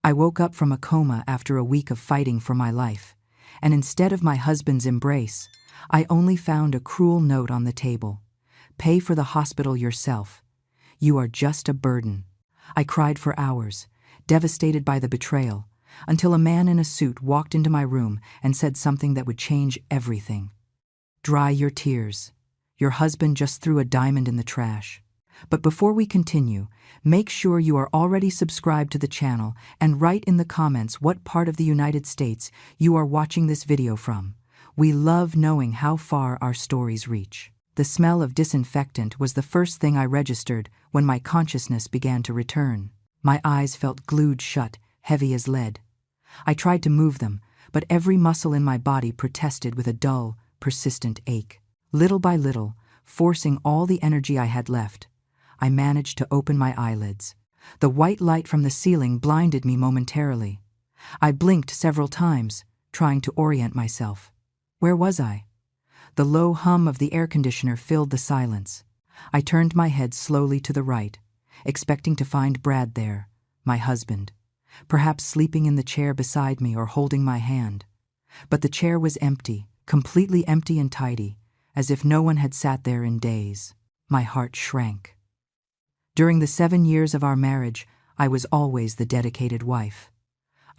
I woke up from a coma after a week of fighting for my life, and instead of my husband's embrace, I only found a cruel note on the table. Pay for the hospital yourself. You are just a burden. I cried for hours, devastated by the betrayal, until a man in a suit walked into my room and said something that would change everything. Dry your tears. Your husband just threw a diamond in the trash. But before we continue, make sure you are already subscribed to the channel and write in the comments what part of the United States you are watching this video from. We love knowing how far our stories reach. The smell of disinfectant was the first thing I registered when my consciousness began to return. My eyes felt glued shut, heavy as lead. I tried to move them, but every muscle in my body protested with a dull, persistent ache. Little by little, forcing all the energy I had left, I managed to open my eyelids. The white light from the ceiling blinded me momentarily. I blinked several times, trying to orient myself. Where was I? The low hum of the air conditioner filled the silence. I turned my head slowly to the right, expecting to find Brad there, my husband, perhaps sleeping in the chair beside me or holding my hand. But the chair was empty, completely empty and tidy, as if no one had sat there in days. My heart shrank. During the 7 years of our marriage, I was always the dedicated wife.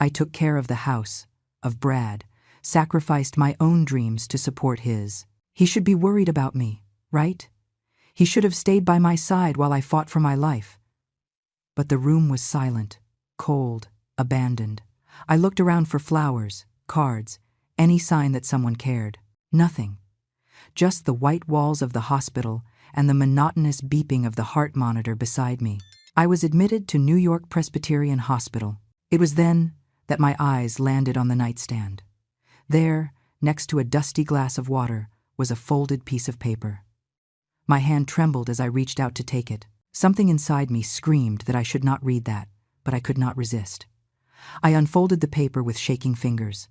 I took care of the house, of Brad, sacrificed my own dreams to support his. He should be worried about me, right? He should have stayed by my side while I fought for my life. But the room was silent, cold, abandoned. I looked around for flowers, cards, any sign that someone cared. Nothing. Just the white walls of the hospital and the monotonous beeping of the heart monitor beside me. I was admitted to New York Presbyterian Hospital. It was then that my eyes landed on the nightstand. There, next to a dusty glass of water, was a folded piece of paper. My hand trembled as I reached out to take it. Something inside me screamed that I should not read that, but I could not resist. I unfolded the paper with shaking fingers.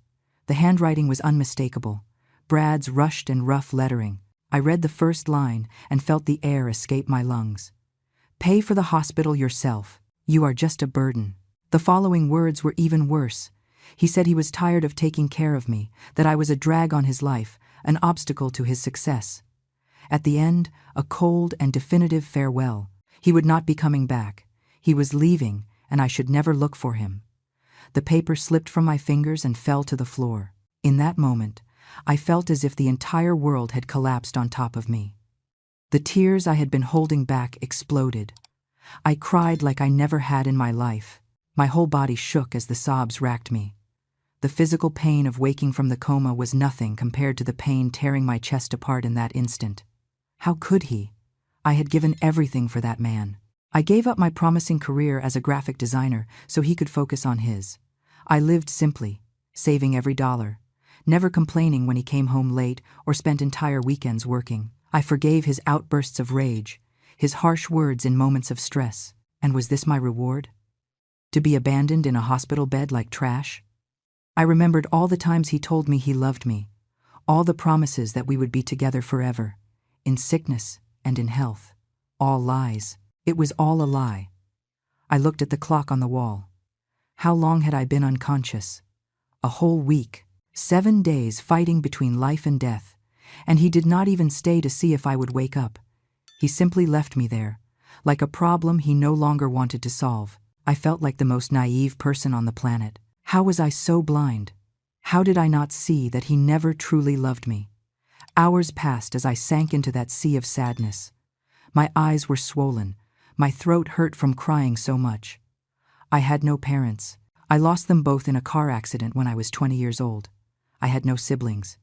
The handwriting was unmistakable. Brad's rushed and rough lettering. I read the first line and felt the air escape my lungs. Pay for the hospital yourself. You are just a burden. The following words were even worse. He said he was tired of taking care of me, that I was a drag on his life, an obstacle to his success. At the end, a cold and definitive farewell. He would not be coming back. He was leaving, and I should never look for him. The paper slipped from my fingers and fell to the floor. In that moment, I felt as if the entire world had collapsed on top of me. The tears I had been holding back exploded. I cried like I never had in my life. My whole body shook as the sobs racked me. The physical pain of waking from the coma was nothing compared to the pain tearing my chest apart in that instant. How could he? I had given everything for that man. I gave up my promising career as a graphic designer so he could focus on his. I lived simply, saving every dollar, never complaining when he came home late or spent entire weekends working. I forgave his outbursts of rage, his harsh words in moments of stress. And was this my reward? To be abandoned in a hospital bed like trash? I remembered all the times he told me he loved me, all the promises that we would be together forever, in sickness and in health. All lies. It was all a lie. I looked at the clock on the wall. How long had I been unconscious? A whole week. 7 days fighting between life and death, and he did not even stay to see if I would wake up. He simply left me there, like a problem he no longer wanted to solve. I felt like the most naive person on the planet. How was I so blind? How did I not see that he never truly loved me? Hours passed as I sank into that sea of sadness. My eyes were swollen. My throat hurt from crying so much. I had no parents. I lost them both in a car accident when I was 20 years old. I had no siblings.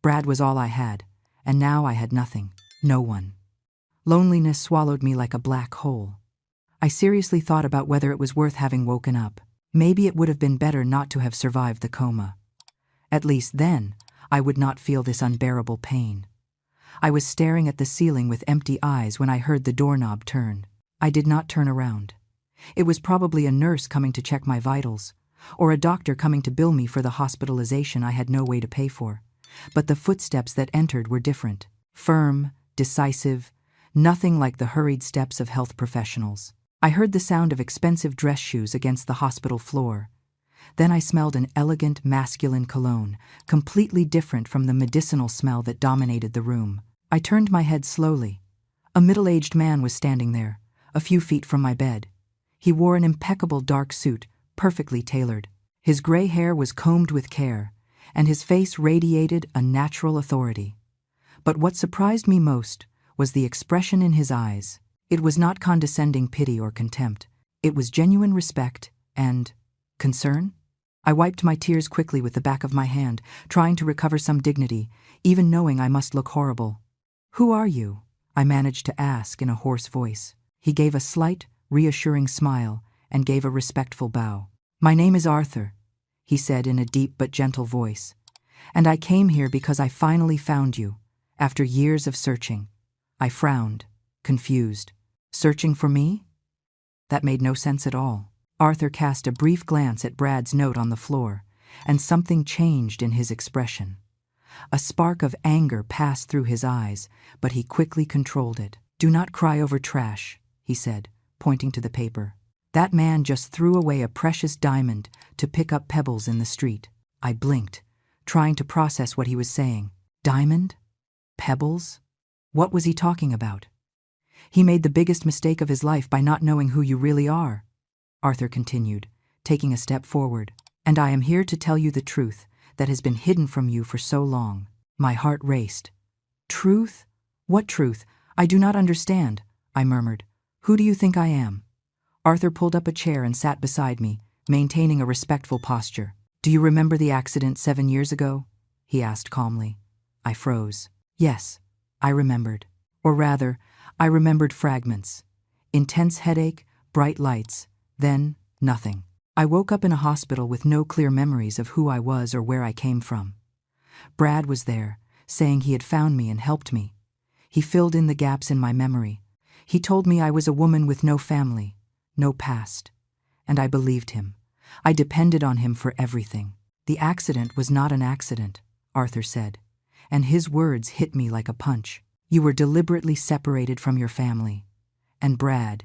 Brad was all I had, and now I had nothing. No one. Loneliness swallowed me like a black hole. I seriously thought about whether it was worth having woken up. Maybe it would have been better not to have survived the coma. At least then, I would not feel this unbearable pain. I was staring at the ceiling with empty eyes when I heard the doorknob turn. I did not turn around. It was probably a nurse coming to check my vitals, or a doctor coming to bill me for the hospitalization I had no way to pay for. But the footsteps that entered were different. Firm, decisive, nothing like the hurried steps of health professionals. I heard the sound of expensive dress shoes against the hospital floor, Then I smelled an elegant, masculine cologne, completely different from the medicinal smell that dominated the room. I turned my head slowly. A middle-aged man was standing there, a few feet from my bed. He wore an impeccable dark suit, perfectly tailored. His gray hair was combed with care, and his face radiated a natural authority. But what surprised me most was the expression in his eyes. It was not condescending pity or contempt. It was genuine respect and concern. I wiped my tears quickly with the back of my hand, trying to recover some dignity, even knowing I must look horrible. "Who are you?" I managed to ask in a hoarse voice. He gave a slight, reassuring smile and gave a respectful bow. "My name is Arthur," he said in a deep but gentle voice, "and I came here because I finally found you, after years of searching." I frowned, confused. Searching for me? That made no sense at all. Arthur cast a brief glance at Brad's note on the floor, and something changed in his expression. A spark of anger passed through his eyes, but he quickly controlled it. "Do not cry over trash," he said, pointing to the paper. "That man just threw away a precious diamond to pick up pebbles in the street." I blinked, trying to process what he was saying. Diamond? Pebbles? What was he talking about? "He made the biggest mistake of his life by not knowing who you really are," Arthur continued, taking a step forward. "And I am here to tell you the truth that has been hidden from you for so long." My heart raced. "Truth? What truth? I do not understand," I murmured. "Who do you think I am?" Arthur pulled up a chair and sat beside me, maintaining a respectful posture. "Do you remember the accident 7 years ago?" he asked calmly. I froze. Yes, I remembered. Or rather, I remembered fragments. Intense headache, bright lights, then nothing. I woke up in a hospital with no clear memories of who I was or where I came from. Brad was there, saying he had found me and helped me. He filled in the gaps in my memory. He told me I was a woman with no family, no past. And I believed him. I depended on him for everything. "The accident was not an accident," Arthur said, and his words hit me like a punch. "You were deliberately separated from your family. And Brad,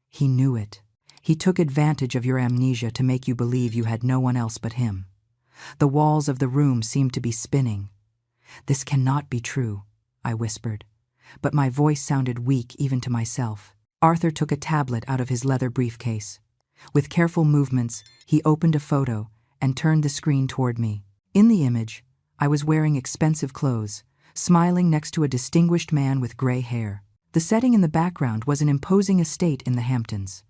he knew it. He took advantage of your amnesia to make you believe you had no one else but him." The walls of the room seemed to be spinning. "This cannot be true," I whispered, but my voice sounded weak even to myself. Arthur took a tablet out of his leather briefcase. With careful movements, he opened a photo and turned the screen toward me. In the image, I was wearing expensive clothes, smiling next to a distinguished man with gray hair. The setting in the background was an imposing estate in the Hamptons.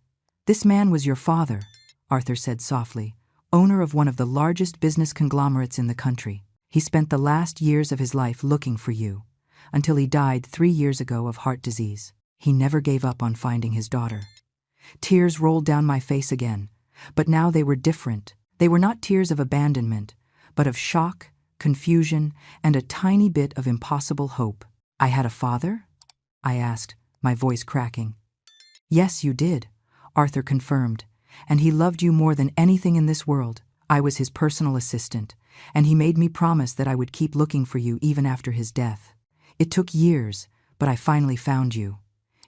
"This man was your father," Arthur said softly, "owner of one of the largest business conglomerates in the country. He spent the last years of his life looking for you, until he died 3 years ago of heart disease. He never gave up on finding his daughter." Tears rolled down my face again, but now they were different. They were not tears of abandonment, but of shock, confusion, and a tiny bit of impossible hope. "I had a father?" I asked, my voice cracking. "Yes, you did," Arthur confirmed, "and he loved you more than anything in this world. I was his personal assistant, and he made me promise that I would keep looking for you even after his death. It took years, but I finally found you.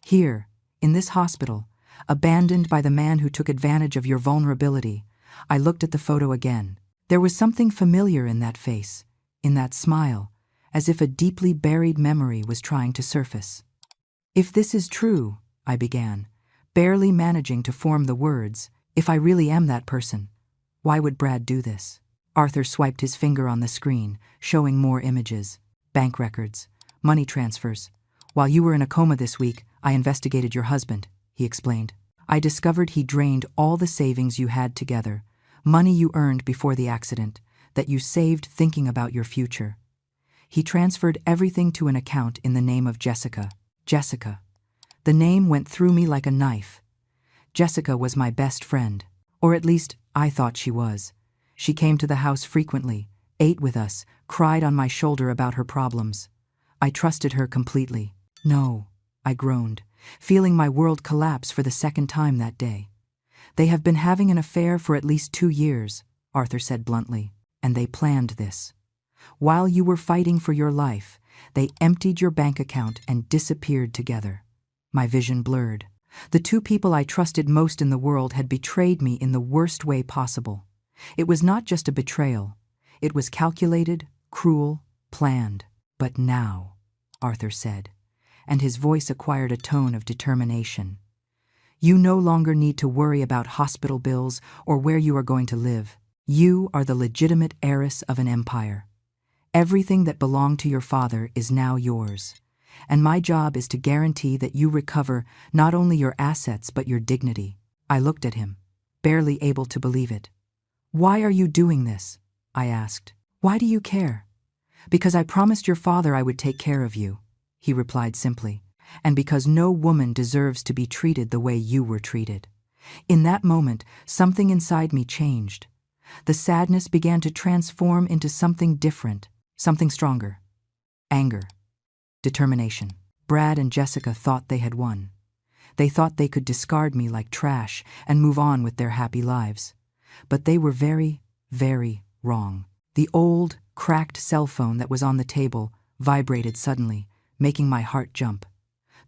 Here, in this hospital, abandoned by the man who took advantage of your vulnerability." I looked at the photo again. There was something familiar in that face, in that smile, as if a deeply buried memory was trying to surface. "If this is true," I began, barely managing to form the words, "if I really am that person, why would Brad do this?" Arthur swiped his finger on the screen, showing more images. "Bank records, money transfers. While you were in a coma this week, I investigated your husband," he explained. "I discovered he drained all the savings you had together, money you earned before the accident, that you saved thinking about your future. He transferred everything to an account in the name of Jessica." Jessica. The name went through me like a knife. Jessica was my best friend, or at least I thought she was. She came to the house frequently, ate with us, cried on my shoulder about her problems. I trusted her completely. "No," I groaned, feeling my world collapse for the second time that day. "They have been having an affair for at least 2 years, Arthur said bluntly, "and they planned this. While you were fighting for your life, they emptied your bank account and disappeared together." My vision blurred. The 2 people I trusted most in the world had betrayed me in the worst way possible. It was not just a betrayal. It was calculated, cruel, planned. "But now," Arthur said, and his voice acquired a tone of determination. "You no longer need to worry about hospital bills or where you are going to live. You are the legitimate heiress of an empire. Everything that belonged to your father is now yours, and my job is to guarantee that you recover not only your assets but your dignity." I looked at him, barely able to believe it. "Why are you doing this?" I asked. "Why do you care?" "Because I promised your father I would take care of you," he replied simply, "and because no woman deserves to be treated the way you were treated." In that moment, something inside me changed. The sadness began to transform into something different, something stronger. Anger. Determination. Brad and Jessica thought they had won. They thought they could discard me like trash and move on with their happy lives. But they were very, very wrong. The old, cracked cell phone that was on the table vibrated suddenly, making my heart jump.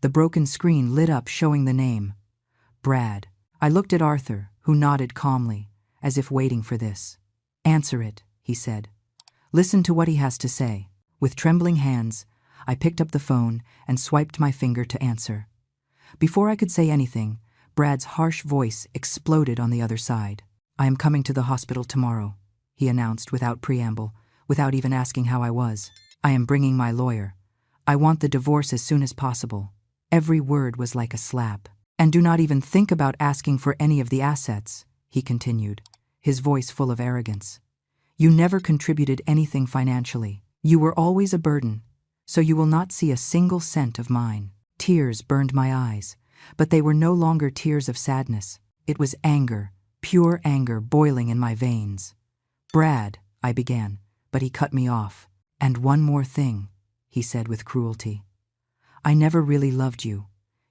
The broken screen lit up, showing the name. Brad. I looked at Arthur, who nodded calmly, as if waiting for this. "Answer it," he said. "Listen to what he has to say." With trembling hands, I picked up the phone and swiped my finger to answer. Before I could say anything, Brad's harsh voice exploded on the other side. "I am coming to the hospital tomorrow," he announced without preamble, without even asking how I was. "I am bringing my lawyer. I want the divorce as soon as possible." Every word was like a slap. "And do not even think about asking for any of the assets," he continued, his voice full of arrogance. "You never contributed anything financially. You were always a burden, so you will not see a single cent of mine." Tears burned my eyes, but they were no longer tears of sadness. It was anger, pure anger boiling in my veins. "Brad," I began, but he cut me off. "And one more thing," he said with cruelty. "I never really loved you.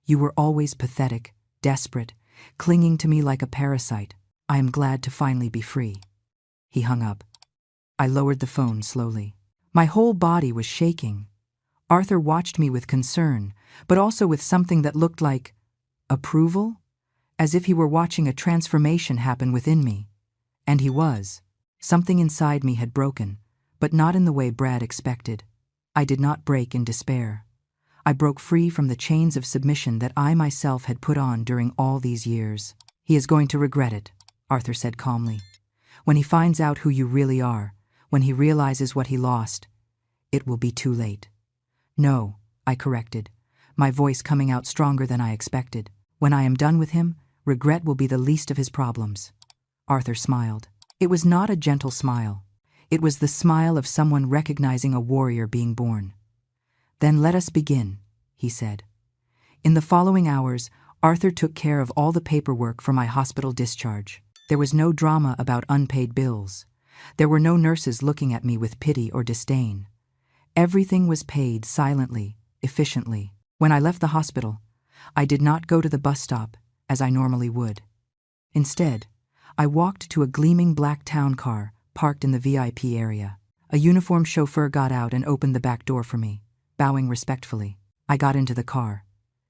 You were always pathetic, desperate, clinging to me like a parasite. I am glad to finally be free." He hung up. I lowered the phone slowly. My whole body was shaking. Arthur watched me with concern, but also with something that looked like approval, as if he were watching a transformation happen within me. And he was. Something inside me had broken, but not in the way Brad expected. I did not break in despair. I broke free from the chains of submission that I myself had put on during all these years. "He is going to regret it," Arthur said calmly. "When he finds out who you really are, when he realizes what he lost, it will be too late." "No," I corrected, my voice coming out stronger than I expected. "When I am done with him, regret will be the least of his problems." Arthur smiled. It was not a gentle smile. It was the smile of someone recognizing a warrior being born. "Then let us begin," he said. In the following hours, Arthur took care of all the paperwork for my hospital discharge. There was no drama about unpaid bills. There were no nurses looking at me with pity or disdain. Everything was paid silently, efficiently. When I left the hospital, I did not go to the bus stop, as I normally would. Instead, I walked to a gleaming black town car parked in the VIP area. A uniformed chauffeur got out and opened the back door for me, bowing respectfully. I got into the car,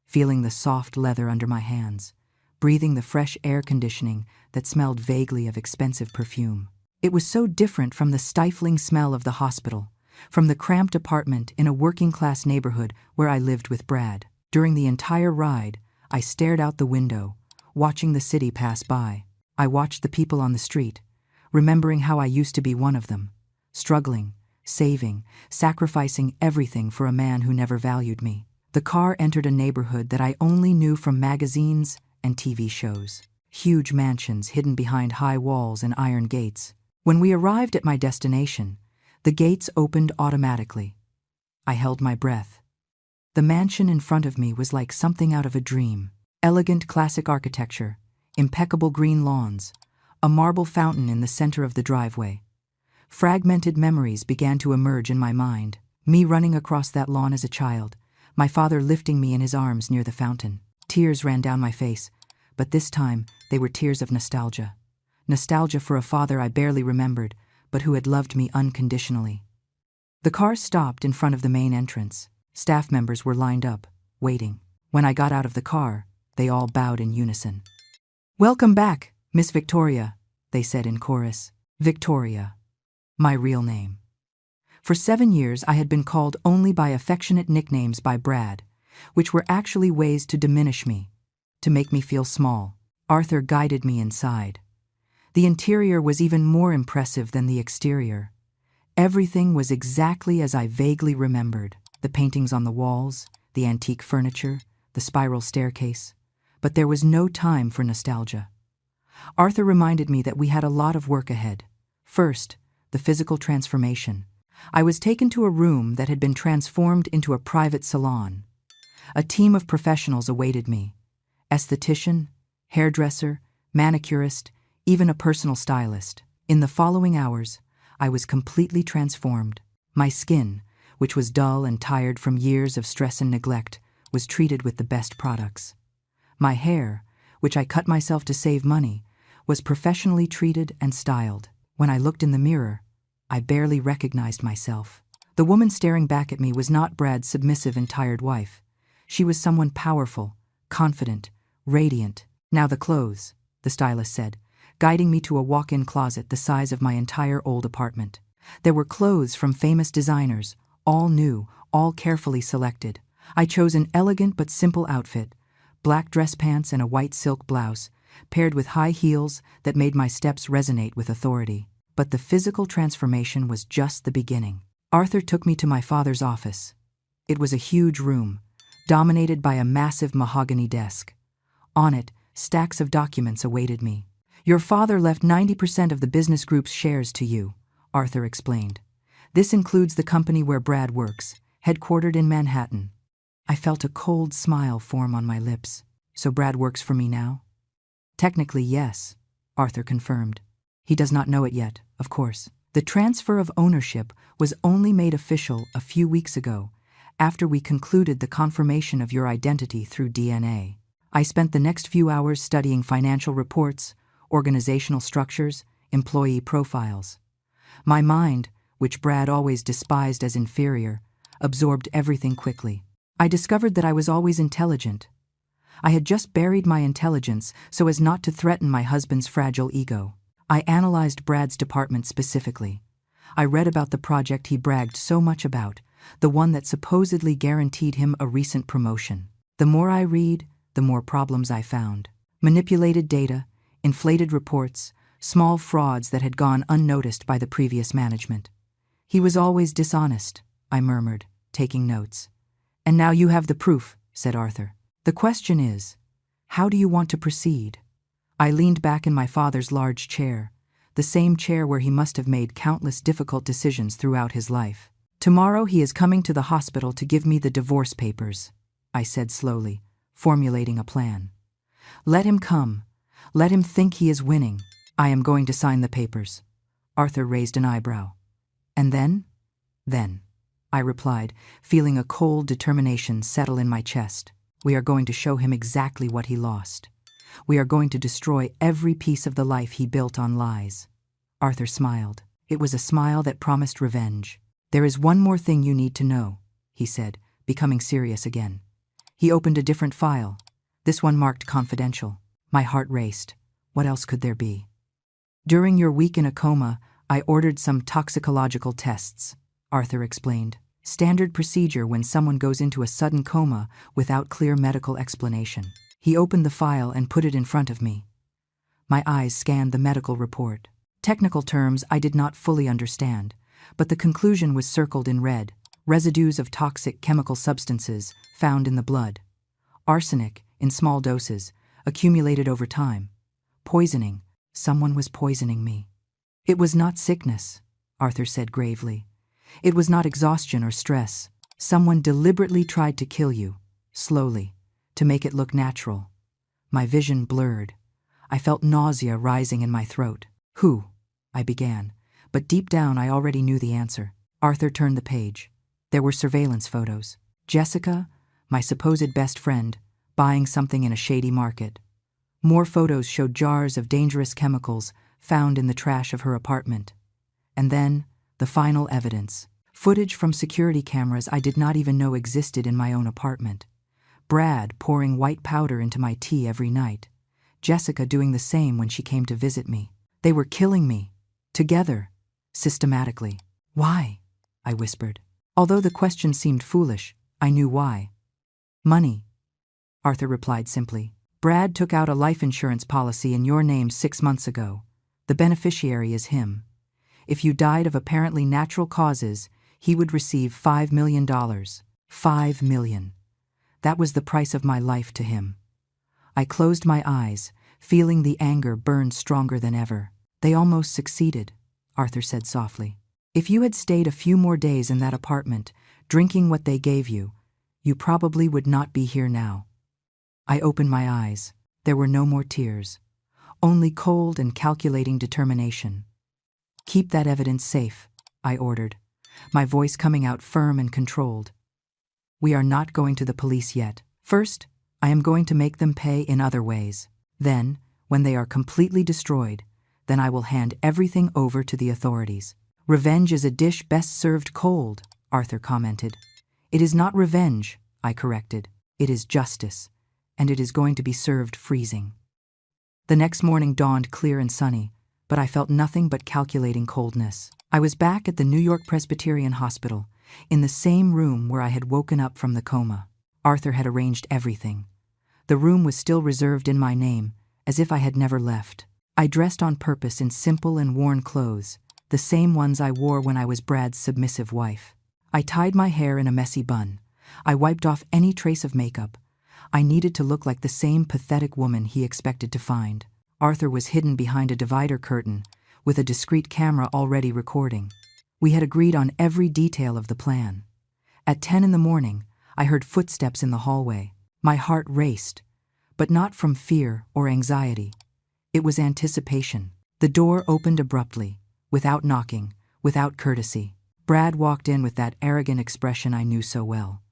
feeling the soft leather under my hands, breathing the fresh air conditioning that smelled vaguely of expensive perfume. It was so different from the stifling smell of the hospital, from the cramped apartment in a working-class neighborhood where I lived with Brad. During the entire ride, I stared out the window, watching the city pass by. I watched the people on the street, remembering how I used to be one of them, struggling, saving, sacrificing everything for a man who never valued me. The car entered a neighborhood that I only knew from magazines and TV shows. Huge mansions hidden behind high walls and iron gates. When we arrived at my destination, the gates opened automatically. I held my breath. The mansion in front of me was like something out of a dream. Elegant classic architecture, impeccable green lawns, a marble fountain in the center of the driveway. Fragmented memories began to emerge in my mind. Me running across that lawn as a child, my father lifting me in his arms near the fountain. Tears ran down my face, but this time they were tears of nostalgia. Nostalgia for a father I barely remembered, but who had loved me unconditionally. The car stopped in front of the main entrance. Staff members were lined up, waiting. When I got out of the car, they all bowed in unison. "Welcome back, Miss Victoria," they said in chorus. Victoria. My real name. For 7 years I had been called only by affectionate nicknames by Brad, which were actually ways to diminish me, to make me feel small. Arthur guided me inside. The interior was even more impressive than the exterior. Everything was exactly as I vaguely remembered. The paintings on the walls, the antique furniture, the spiral staircase. But there was no time for nostalgia. Arthur reminded me that we had a lot of work ahead. First, the physical transformation. I was taken to a room that had been transformed into a private salon. A team of professionals awaited me. Esthetician, hairdresser, manicurist, even a personal stylist. In the following hours, I was completely transformed. My skin, which was dull and tired from years of stress and neglect, was treated with the best products. My hair, which I cut myself to save money, was professionally treated and styled. When I looked in the mirror, I barely recognized myself. The woman staring back at me was not Brad's submissive and tired wife. She was someone powerful, confident, radiant. Now the clothes, the stylist said, guiding me to a walk-in closet the size of my entire old apartment. There were clothes from famous designers, all new, all carefully selected. I chose an elegant but simple outfit, black dress pants and a white silk blouse, paired with high heels that made my steps resonate with authority. But the physical transformation was just the beginning. Arthur took me to my father's office. It was a huge room, dominated by a massive mahogany desk. On it, stacks of documents awaited me. Your father left 90% of the business group's shares to you, Arthur explained. This includes the company where Brad works, headquartered in Manhattan. I felt a cold smile form on my lips. So Brad works for me now? Technically, yes, Arthur confirmed. He does not know it yet, of course. The transfer of ownership was only made official a few weeks ago, after we concluded the confirmation of your identity through DNA. I spent the next few hours studying financial reports, organizational structures, employee profiles. My mind, which Brad always despised as inferior, absorbed everything quickly. I discovered that I was always intelligent. I had just buried my intelligence so as not to threaten my husband's fragile ego. I analyzed Brad's department specifically. I read about the project he bragged so much about, the one that supposedly guaranteed him a recent promotion. The more I read, the more problems I found. Manipulated data, inflated reports, small frauds that had gone unnoticed by the previous management. He was always dishonest, I murmured, taking notes. And now you have the proof, said Arthur. The question is, how do you want to proceed? I leaned back in my father's large chair, the same chair where he must have made countless difficult decisions throughout his life. Tomorrow he is coming to the hospital to give me the divorce papers, I said slowly, formulating a plan. Let him come. Let him think he is winning. I am going to sign the papers. Arthur raised an eyebrow. And then? Then, I replied, feeling a cold determination settle in my chest. We are going to show him exactly what he lost. We are going to destroy every piece of the life he built on lies. Arthur smiled. It was a smile that promised revenge. There is one more thing you need to know, he said, becoming serious again. He opened a different file. This one marked confidential. My heart raced. What else could there be? During your week in a coma, I ordered some toxicological tests, Arthur explained. Standard procedure when someone goes into a sudden coma without clear medical explanation. He opened the file and put it in front of me. My eyes scanned the medical report. Technical terms I did not fully understand, but the conclusion was circled in red. Residues of toxic chemical substances found in the blood. Arsenic, in small doses, accumulated over time. Poisoning. Someone was poisoning me. It was not sickness, Arthur said gravely. It was not exhaustion or stress. Someone deliberately tried to kill you, slowly, to make it look natural. My vision blurred. I felt nausea rising in my throat. Who? I began, but deep down I already knew the answer. Arthur turned the page. There were surveillance photos. Jessica, my supposed best friend, buying something in a shady market. More photos showed jars of dangerous chemicals found in the trash of her apartment. And then, the final evidence. Footage from security cameras I did not even know existed in my own apartment. Brad pouring white powder into my tea every night. Jessica doing the same when she came to visit me. They were killing me. Together. Systematically. Why? I whispered. Although the question seemed foolish, I knew why. Money. Arthur replied simply. Brad took out a life insurance policy in your name 6 months ago. The beneficiary is him. If you died of apparently natural causes, he would receive $5 million. $5 million. That was the price of my life to him. I closed my eyes, feeling the anger burn stronger than ever. They almost succeeded, Arthur said softly. If you had stayed a few more days in that apartment, drinking what they gave you, you probably would not be here now. I opened my eyes. There were no more tears. Only cold and calculating determination. Keep that evidence safe, I ordered, my voice coming out firm and controlled. We are not going to the police yet. First, I am going to make them pay in other ways. Then, when they are completely destroyed, then I will hand everything over to the authorities. Revenge is a dish best served cold, Arthur commented. It is not revenge, I corrected. It is justice, and it is going to be served freezing. The next morning dawned clear and sunny, but I felt nothing but calculating coldness. I was back at the New York Presbyterian Hospital, in the same room where I had woken up from the coma. Arthur had arranged everything. The room was still reserved in my name, as if I had never left. I dressed on purpose in simple and worn clothes, the same ones I wore when I was Brad's submissive wife. I tied my hair in a messy bun. I wiped off any trace of makeup. I needed to look like the same pathetic woman he expected to find. Arthur was hidden behind a divider curtain, with a discreet camera already recording. We had agreed on every detail of the plan. At 10 in the morning, I heard footsteps in the hallway. My heart raced, but not from fear or anxiety. It was anticipation. The door opened abruptly, without knocking, without courtesy. Brad walked in with that arrogant expression I knew so well.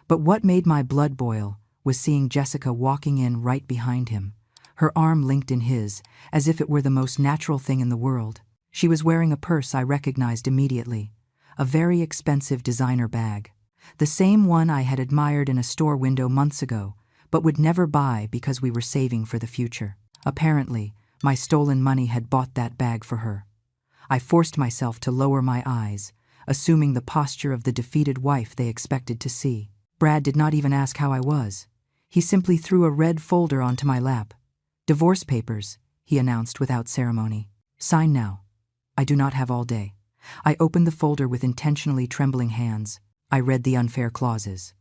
But what made my blood boil was seeing Jessica walking in right behind him, her arm linked in his, as if it were the most natural thing in the world. She was wearing a purse I recognized immediately, a very expensive designer bag, the same one I had admired in a store window months ago, but would never buy because we were saving for the future. Apparently, my stolen money had bought that bag for her. I forced myself to lower my eyes, assuming the posture of the defeated wife they expected to see. Brad did not even ask how I was. He simply threw a red folder onto my lap. Divorce papers, he announced without ceremony. Sign now. I do not have all day. I opened the folder with intentionally trembling hands. I read the unfair clauses.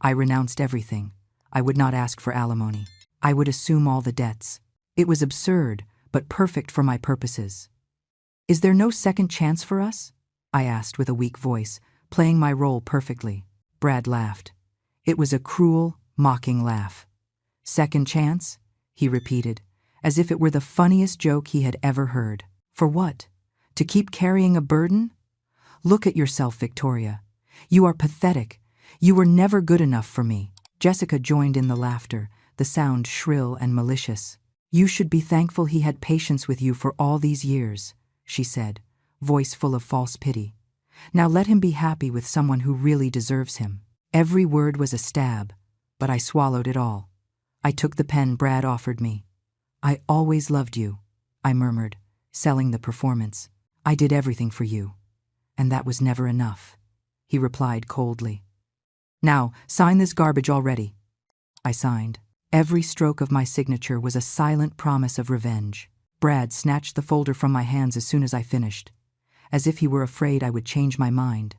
I renounced everything. I would not ask for alimony. I would assume all the debts. It was absurd, but perfect for my purposes. Is there no second chance for us? I asked with a weak voice, playing my role perfectly. Brad laughed. It was a cruel, mocking laugh. Second chance? He repeated, as if it were the funniest joke he had ever heard. For what? To keep carrying a burden? Look at yourself, Victoria. You are pathetic. You were never good enough for me. Jessica joined in the laughter, the sound shrill and malicious. You should be thankful he had patience with you for all these years, she said, voice full of false pity. Now let him be happy with someone who really deserves him. Every word was a stab, but I swallowed it all. I took the pen Brad offered me. I always loved you, I murmured, selling the performance. I did everything for you. And that was never enough, he replied coldly. Now, sign this garbage already. I signed. Every stroke of my signature was a silent promise of revenge. Brad snatched the folder from my hands as soon as I finished, as if he were afraid I would change my mind.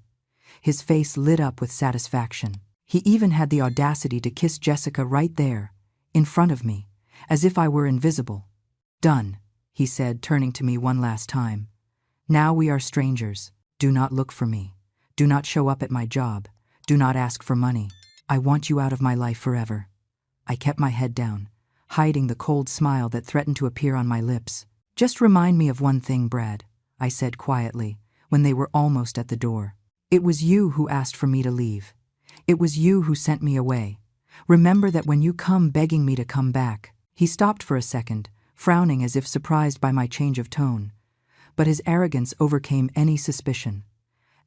His face lit up with satisfaction. He even had the audacity to kiss Jessica right there, in front of me, as if I were invisible. Done, he said, turning to me one last time. Now we are strangers. Do not look for me. Do not show up at my job. Do not ask for money. I want you out of my life forever. I kept my head down, hiding the cold smile that threatened to appear on my lips. Just remind me of one thing, Brad, I said quietly, when they were almost at the door. It was you who asked for me to leave. It was you who sent me away. Remember that when you come begging me to come back. He stopped for a second, frowning as if surprised by my change of tone. But his arrogance overcame any suspicion.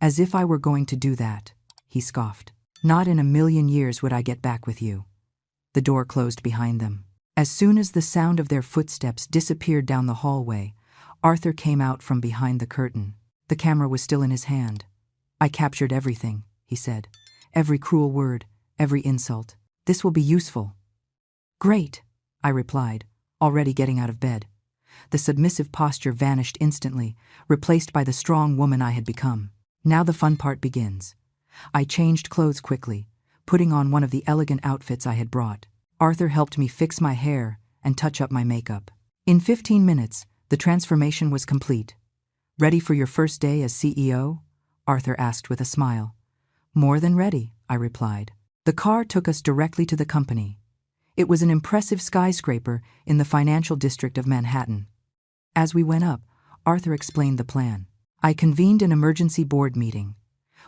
As if I were going to do that, he scoffed. Not in a million years would I get back with you. The door closed behind them. As soon as the sound of their footsteps disappeared down the hallway, Arthur came out from behind the curtain. The camera was still in his hand. "I captured everything," he said. "Every cruel word, every insult. This will be useful." "Great," I replied, already getting out of bed. The submissive posture vanished instantly, replaced by the strong woman I had become. Now the fun part begins. I changed clothes quickly, putting on one of the elegant outfits I had brought. Arthur helped me fix my hair and touch up my makeup. In 15 minutes, the transformation was complete. "Ready for your first day as CEO?" Arthur asked with a smile. "More than ready," I replied. The car took us directly to the company. It was an impressive skyscraper in the financial district of Manhattan. As we went up, Arthur explained the plan. I convened an emergency board meeting.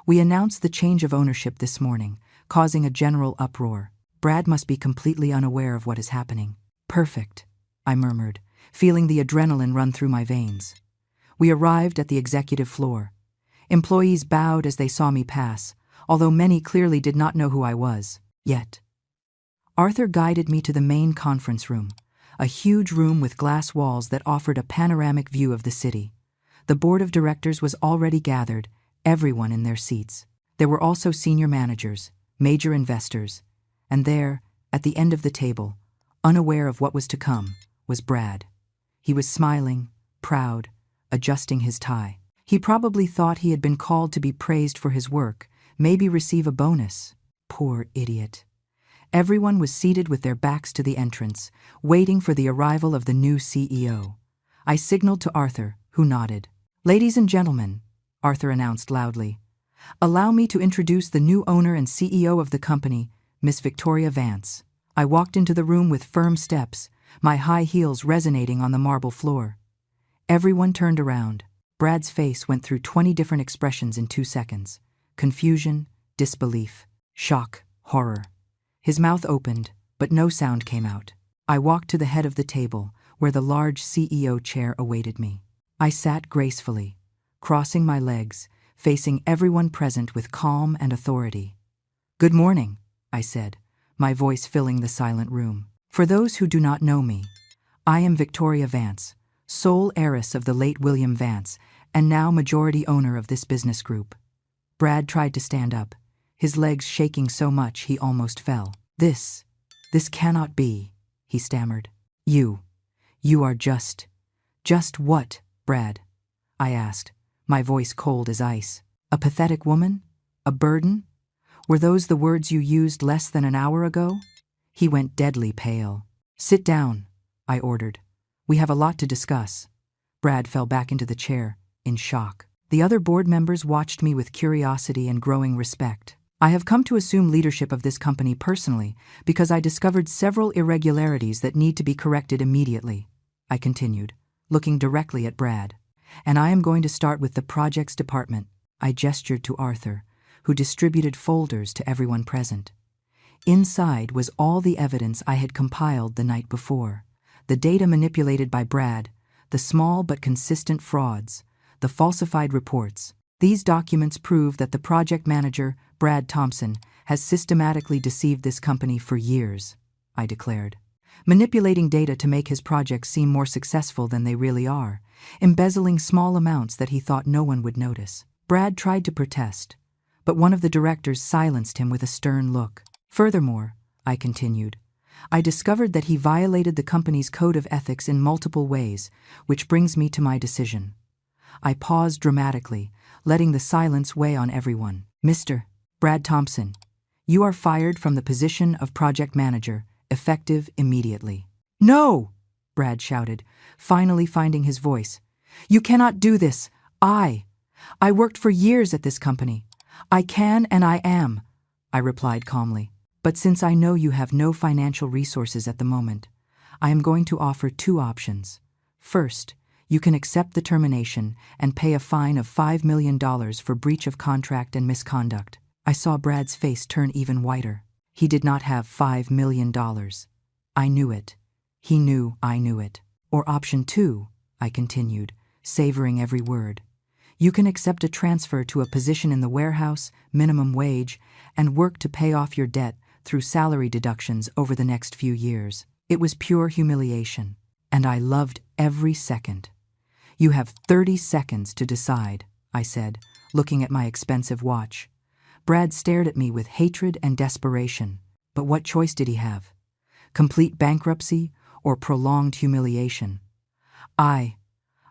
We announced the change of ownership this morning, causing a general uproar. Brad must be completely unaware of what is happening. "Perfect," I murmured, feeling the adrenaline run through my veins. We arrived at the executive floor. Employees bowed as they saw me pass, although many clearly did not know who I was, yet. Arthur guided me to the main conference room, a huge room with glass walls that offered a panoramic view of the city. The board of directors was already gathered, everyone in their seats. There were also senior managers, major investors, and there, at the end of the table, unaware of what was to come, was Brad. He was smiling, proud, adjusting his tie. He probably thought he had been called to be praised for his work, maybe receive a bonus. Poor idiot. Everyone was seated with their backs to the entrance, waiting for the arrival of the new CEO. I signaled to Arthur, who nodded. "Ladies and gentlemen," Arthur announced loudly, "allow me to introduce the new owner and CEO of the company, Miss Victoria Vance." I walked into the room with firm steps, my high heels resonating on the marble floor. Everyone turned around. Brad's face went through 20 different expressions in 2 seconds. Confusion, disbelief, shock, horror. His mouth opened, but no sound came out. I walked to the head of the table, where the large CEO chair awaited me. I sat gracefully, crossing my legs, facing everyone present with calm and authority. "Good morning," I said, my voice filling the silent room. "For those who do not know me, I am Victoria Vance, sole heiress of the late William Vance, and now majority owner of this business group." Brad tried to stand up, his legs shaking so much he almost fell. This cannot be," he stammered. You are just what, Brad?" I asked, my voice cold as ice. "A pathetic woman? A burden? Were those the words you used less than an hour ago?" He went deadly pale. "Sit down," I ordered. "We have a lot to discuss." Brad fell back into the chair, in shock. The other board members watched me with curiosity and growing respect. "I have come to assume leadership of this company personally because I discovered several irregularities that need to be corrected immediately," I continued, looking directly at Brad. "And I am going to start with the projects department." I gestured to Arthur, who distributed folders to everyone present. Inside was all the evidence I had compiled the night before. The data manipulated by Brad, the small but consistent frauds, the falsified reports. These documents prove that the project manager, Brad Thompson, has systematically deceived this company for years, I declared, manipulating data to make his projects seem more successful than they really are, embezzling small amounts that he thought no one would notice. Brad tried to protest, but one of the directors silenced him with a stern look. "Furthermore," I continued, "I discovered that he violated the company's code of ethics in multiple ways, which brings me to my decision." I paused dramatically, letting the silence weigh on everyone. "Mr. Brad Thompson, you are fired from the position of project manager, effective immediately." "No!" Brad shouted, finally finding his voice. "You cannot do this. I worked for years at this company. I can and I am," I replied calmly. "But since I know you have no financial resources at the moment, I am going to offer 2 options. First, you can accept the termination and pay a fine of $5 million for breach of contract and misconduct." I saw Brad's face turn even whiter. He did not have $5 million. I knew it. He knew I knew it. "Or option 2, I continued, savoring every word. "You can accept a transfer to a position in the warehouse, minimum wage, and work to pay off your debt through salary deductions over the next few years." It was pure humiliation, and I loved every second. You have 30 seconds to decide, I said, looking at my expensive watch. Brad stared at me with hatred and desperation. But what choice did he have? Complete bankruptcy or prolonged humiliation? I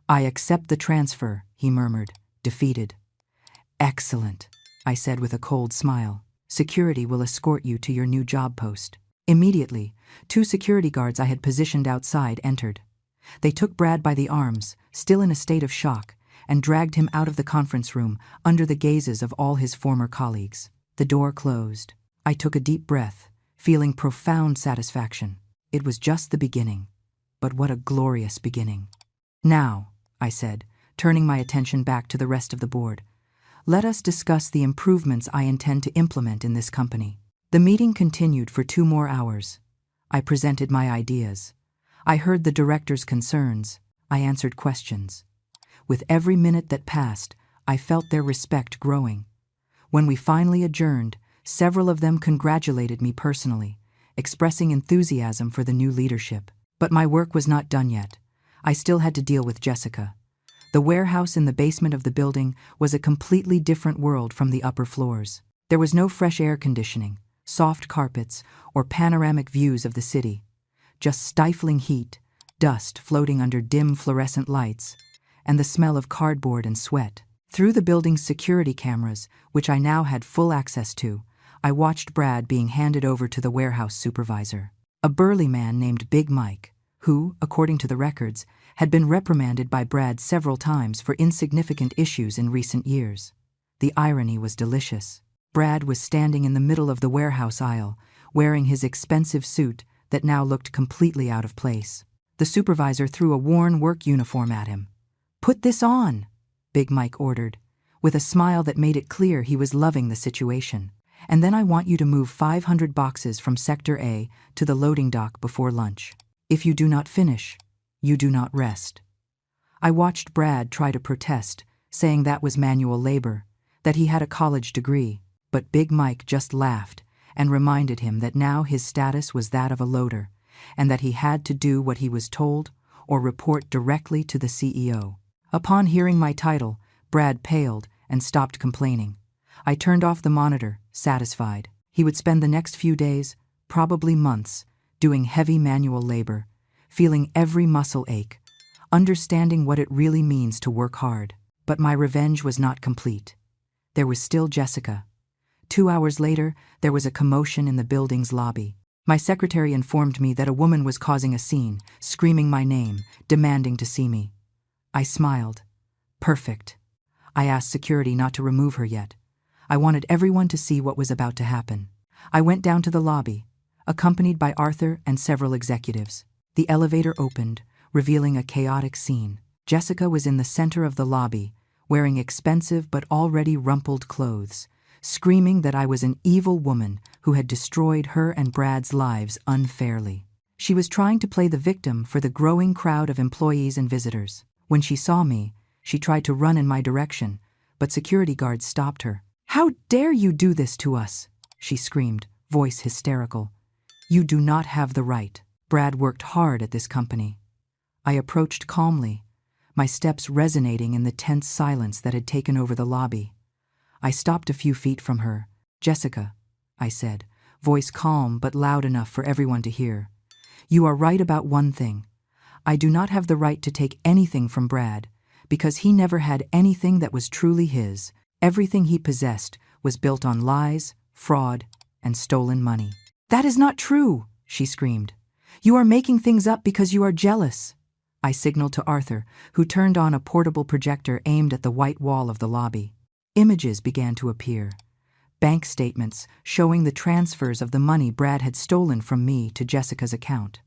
accept the transfer, he murmured, defeated. Excellent, I said with a cold smile. Security will escort you to your new job post. Immediately, 2 security guards I had positioned outside entered. They took Brad by the arms, still in a state of shock, and dragged him out of the conference room under the gazes of all his former colleagues. The door closed. I took a deep breath, feeling profound satisfaction. It was just the beginning. But what a glorious beginning. Now, I said, turning my attention back to the rest of the board, let us discuss the improvements I intend to implement in this company. The meeting continued for 2 more hours. I presented my ideas. I heard the director's concerns. I answered questions. With every minute that passed, I felt their respect growing. When we finally adjourned, several of them congratulated me personally, expressing enthusiasm for the new leadership. But my work was not done yet. I still had to deal with Jessica. The warehouse in the basement of the building was a completely different world from the upper floors. There was no fresh air conditioning, soft carpets, or panoramic views of the city. Just stifling heat, dust floating under dim fluorescent lights, and the smell of cardboard and sweat. Through the building's security cameras, which I now had full access to, I watched Brad being handed over to the warehouse supervisor, a burly man named Big Mike, who, according to the records, had been reprimanded by Brad several times for insignificant issues in recent years. The irony was delicious. Brad was standing in the middle of the warehouse aisle, wearing his expensive suit that now looked completely out of place. The supervisor threw a worn work uniform at him. "Put this on," Big Mike ordered, with a smile that made it clear he was loving the situation. "And then I want you to move 500 boxes from Sector A to the loading dock before lunch. If you do not finish, you do not rest." I watched Brad try to protest, saying that was manual labor, that he had a college degree, but Big Mike just laughed and reminded him that now his status was that of a loader, and that he had to do what he was told or report directly to the CEO. Upon hearing my title, Brad paled and stopped complaining. I turned off the monitor, satisfied. He would spend the next few days, probably months, doing heavy manual labor, feeling every muscle ache, understanding what it really means to work hard. But my revenge was not complete. There was still Jessica. 2 hours later, there was a commotion in the building's lobby. My secretary informed me that a woman was causing a scene, screaming my name, demanding to see me. I smiled. Perfect. I asked security not to remove her yet. I wanted everyone to see what was about to happen. I went down to the lobby, accompanied by Arthur and several executives. The elevator opened, revealing a chaotic scene. Jessica was in the center of the lobby, wearing expensive but already rumpled clothes, screaming that I was an evil woman who had destroyed her and Brad's lives unfairly. She was trying to play the victim for the growing crowd of employees and visitors. When she saw me, she tried to run in my direction, but security guards stopped her. "How dare you do this to us?" she screamed, voice hysterical. "You do not have the right." Brad worked hard at this company. I approached calmly, my steps resonating in the tense silence that had taken over the lobby. I stopped a few feet from her. "Jessica," I said, voice calm but loud enough for everyone to hear. "You are right about one thing. I do not have the right to take anything from Brad, because he never had anything that was truly his. Everything he possessed was built on lies, fraud, and stolen money." "That is not true," she screamed. "You are making things up because you are jealous." I signaled to Arthur, who turned on a portable projector aimed at the white wall of the lobby. Images began to appear. Bank statements showing the transfers of the money Brad had stolen from me to Jessica's account.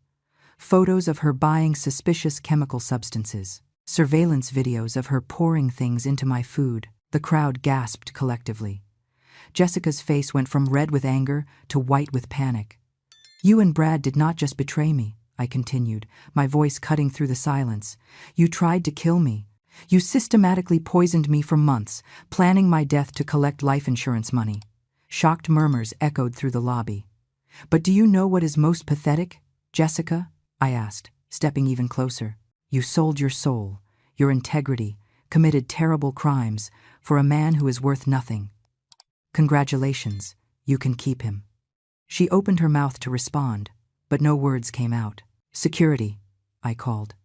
Photos of her buying suspicious chemical substances. Surveillance videos of her pouring things into my food. The crowd gasped collectively. Jessica's face went from red with anger to white with panic. "You and Brad did not just betray me," I continued, my voice cutting through the silence. "You tried to kill me. You systematically poisoned me for months, planning my death to collect life insurance money." Shocked murmurs echoed through the lobby. "But do you know what is most pathetic, Jessica?" I asked, stepping even closer. "You sold your soul, your integrity, committed terrible crimes for a man who is worth nothing. Congratulations, you can keep him." She opened her mouth to respond, but no words came out. "Security," I called.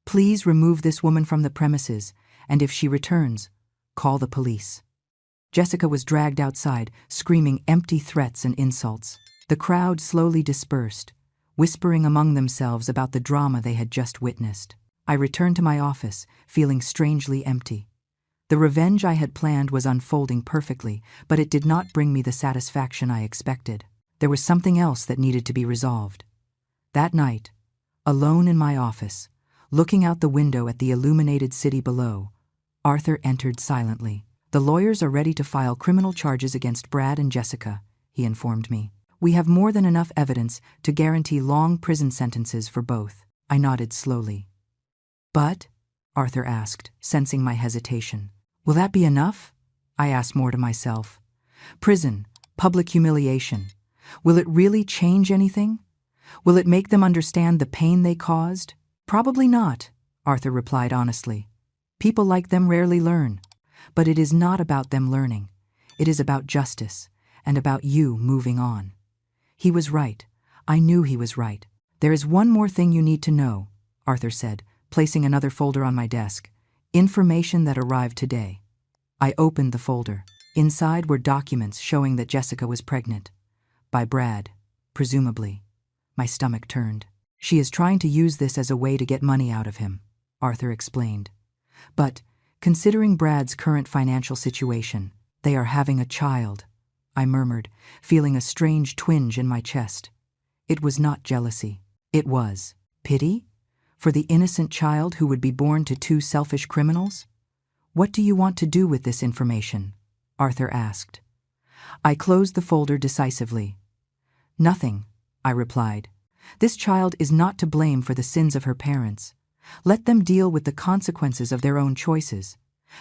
"Please remove this woman from the premises, and if she returns, call the police." Jessica was dragged outside, screaming empty threats and insults. The crowd slowly dispersed, whispering among themselves about the drama they had just witnessed. I returned to my office, feeling strangely empty. The revenge I had planned was unfolding perfectly, but it did not bring me the satisfaction I expected. There was something else that needed to be resolved. That night, alone in my office, looking out the window at the illuminated city below, Arthur entered silently. "The lawyers are ready to file criminal charges against Brad and Jessica," he informed me. "We have more than enough evidence to guarantee long prison sentences for both." I nodded slowly. "But?" Arthur asked, sensing my hesitation. "Will that be enough?" I asked, more to myself. "Prison, public humiliation. Will it really change anything? Will it make them understand the pain they caused?" "Probably not," Arthur replied honestly. "People like them rarely learn. But it is not about them learning. It is about justice, and about you moving on." He was right. I knew he was right. "There is one more thing you need to know," Arthur said, placing another folder on my desk. "Information that arrived today." I opened the folder. Inside were documents showing that Jessica was pregnant. By Brad, presumably. My stomach turned. "She is trying to use this as a way to get money out of him," Arthur explained. "But, considering Brad's current financial situation, they are having a child," I murmured, feeling a strange twinge in my chest. It was not jealousy. It was pity? For the innocent child who would be born to two selfish criminals? "What do you want to do with this information?" Arthur asked. I closed the folder decisively. "Nothing," I replied. "This child is not to blame for the sins of her parents. Let them deal with the consequences of their own choices.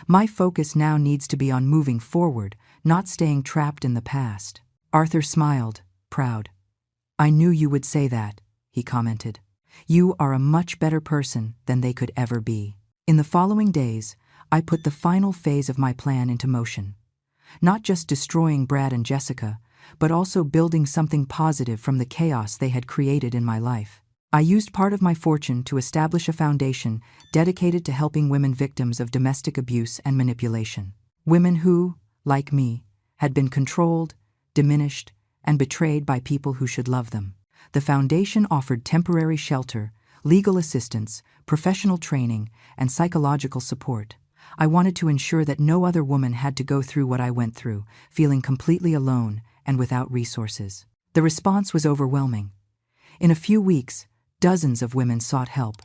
My focus now needs to be on moving forward, not staying trapped in the past." Arthur smiled, proud. "I knew you would say that," he commented. "You are a much better person than they could ever be." In the following days, I put the final phase of my plan into motion. Not just destroying Brad and Jessica, but also building something positive from the chaos they had created in my life. I used part of my fortune to establish a foundation dedicated to helping women victims of domestic abuse and manipulation. Women who, like me, had been controlled, diminished, and betrayed by people who should love them. The foundation offered temporary shelter, legal assistance, professional training, and psychological support. I wanted to ensure that no other woman had to go through what I went through, feeling completely alone and without resources. The response was overwhelming. In a few weeks, dozens of women sought help.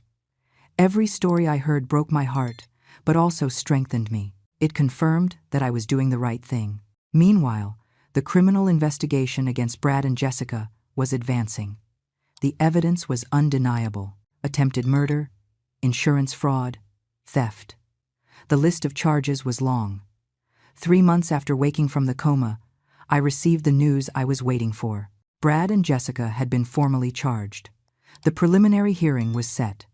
Every story I heard broke my heart, but also strengthened me. It confirmed that I was doing the right thing. Meanwhile, the criminal investigation against Brad and Jessica was advancing. The evidence was undeniable: attempted murder, insurance fraud, theft. The list of charges was long. 3 months after waking from the coma, I received the news I was waiting for. Brad and Jessica had been formally charged. The preliminary hearing was set.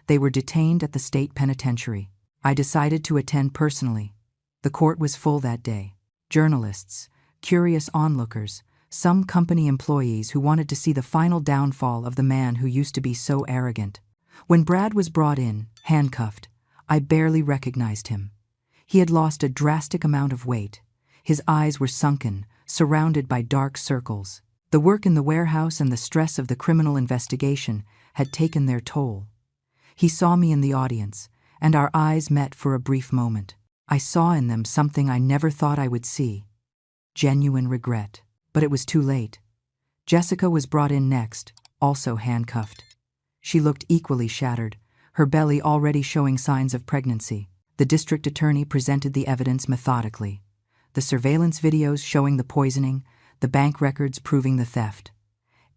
They were detained at the state penitentiary. I decided to attend personally. The court was full that day. Journalists, curious onlookers, some company employees who wanted to see the final downfall of the man who used to be so arrogant. When Brad was brought in, handcuffed, I barely recognized him. He had lost a drastic amount of weight. His eyes were sunken, surrounded by dark circles. The work in the warehouse and the stress of the criminal investigation had taken their toll. He saw me in the audience, and our eyes met for a brief moment. I saw in them something I never thought I would see: genuine regret. But it was too late. Jessica was brought in next, also handcuffed. She looked equally shattered, her belly already showing signs of pregnancy. The district attorney presented the evidence methodically: the surveillance videos showing the poisoning, the bank records proving the theft.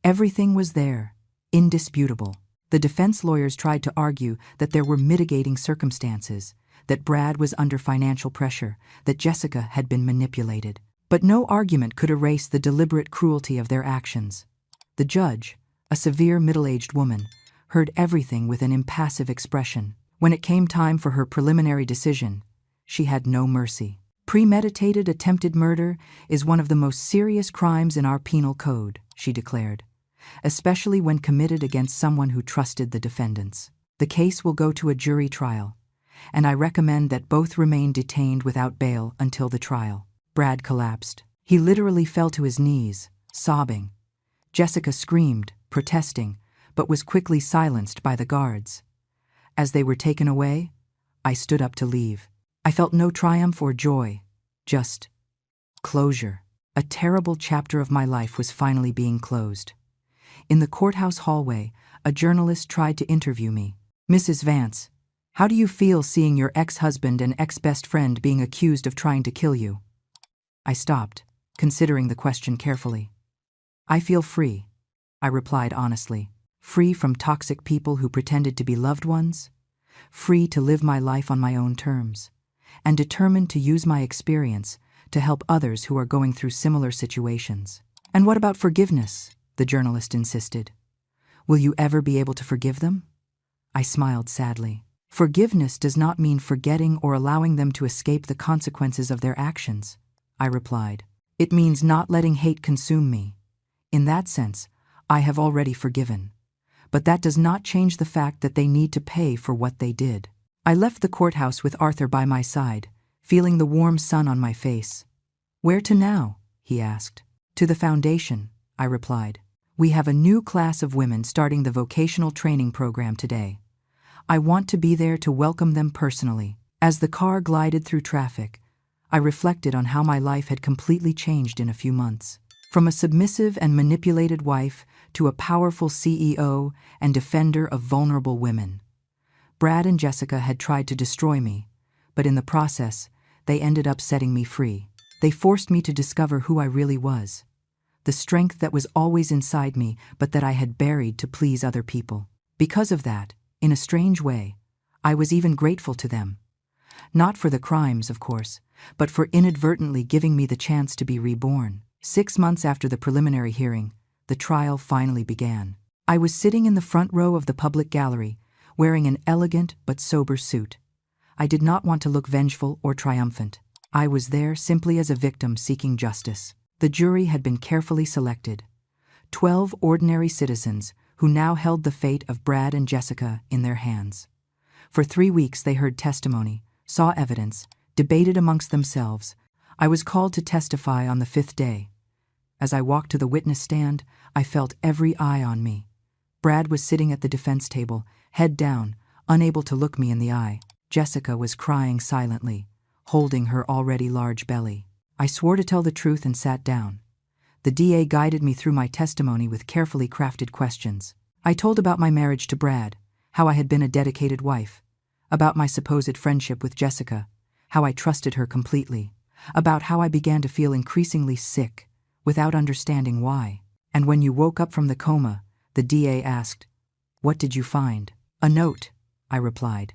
Everything was there, indisputable. The defense lawyers tried to argue that there were mitigating circumstances, that Brad was under financial pressure, that Jessica had been manipulated. But no argument could erase the deliberate cruelty of their actions. The judge, a severe middle-aged woman, heard everything with an impassive expression. When it came time for her preliminary decision, she had no mercy. Premeditated attempted murder is one of the most serious crimes in our penal code, she declared, especially when committed against someone who trusted the defendants. The case will go to a jury trial, and I recommend that both remain detained without bail until the trial. Brad collapsed. He literally fell to his knees, sobbing. Jessica screamed, protesting, but was quickly silenced by the guards. As they were taken away, I stood up to leave. I felt no triumph or joy, just closure. A terrible chapter of my life was finally being closed. In the courthouse hallway, a journalist tried to interview me. "Mrs. Vance, how do you feel seeing your ex-husband and ex-best friend being accused of trying to kill you?" I stopped, considering the question carefully. "I feel free," I replied honestly. Free from toxic people who pretended to be loved ones, free to live my life on my own terms, and determined to use my experience to help others who are going through similar situations. "And what about forgiveness?" the journalist insisted. "Will you ever be able to forgive them?" I smiled sadly. "Forgiveness does not mean forgetting or allowing them to escape the consequences of their actions," I replied. "It means not letting hate consume me. In that sense, I have already forgiven. But that does not change the fact that they need to pay for what they did." I left the courthouse with Arthur by my side, feeling the warm sun on my face. "Where to now?" he asked. "To the foundation," I replied. "We have a new class of women starting the vocational training program today. I want to be there to welcome them personally." As the car glided through traffic, I reflected on how my life had completely changed in a few months. From a submissive and manipulated wife to a powerful CEO and defender of vulnerable women. Brad and Jessica had tried to destroy me, but in the process, they ended up setting me free. They forced me to discover who I really was. The strength that was always inside me, but that I had buried to please other people. Because of that, in a strange way, I was even grateful to them. Not for the crimes, of course, but for inadvertently giving me the chance to be reborn. 6 months after the preliminary hearing, the trial finally began. I was sitting in the front row of the public gallery, wearing an elegant but sober suit. I did not want to look vengeful or triumphant. I was there simply as a victim seeking justice. The jury had been carefully selected. 12 ordinary citizens who now held the fate of Brad and Jessica in their hands. For 3 weeks they heard testimony, saw evidence, debated amongst themselves. I was called to testify on the 5th day. As I walked to the witness stand, I felt every eye on me. Brad was sitting at the defense table, head down, unable to look me in the eye. Jessica was crying silently, holding her already large belly. I swore to tell the truth and sat down. The DA guided me through my testimony with carefully crafted questions. I told about my marriage to Brad, how I had been a dedicated wife, about my supposed friendship with Jessica, how I trusted her completely, about how I began to feel increasingly sick, without understanding why. "And when you woke up from the coma," the DA asked, "what did you find?" "A note," I replied,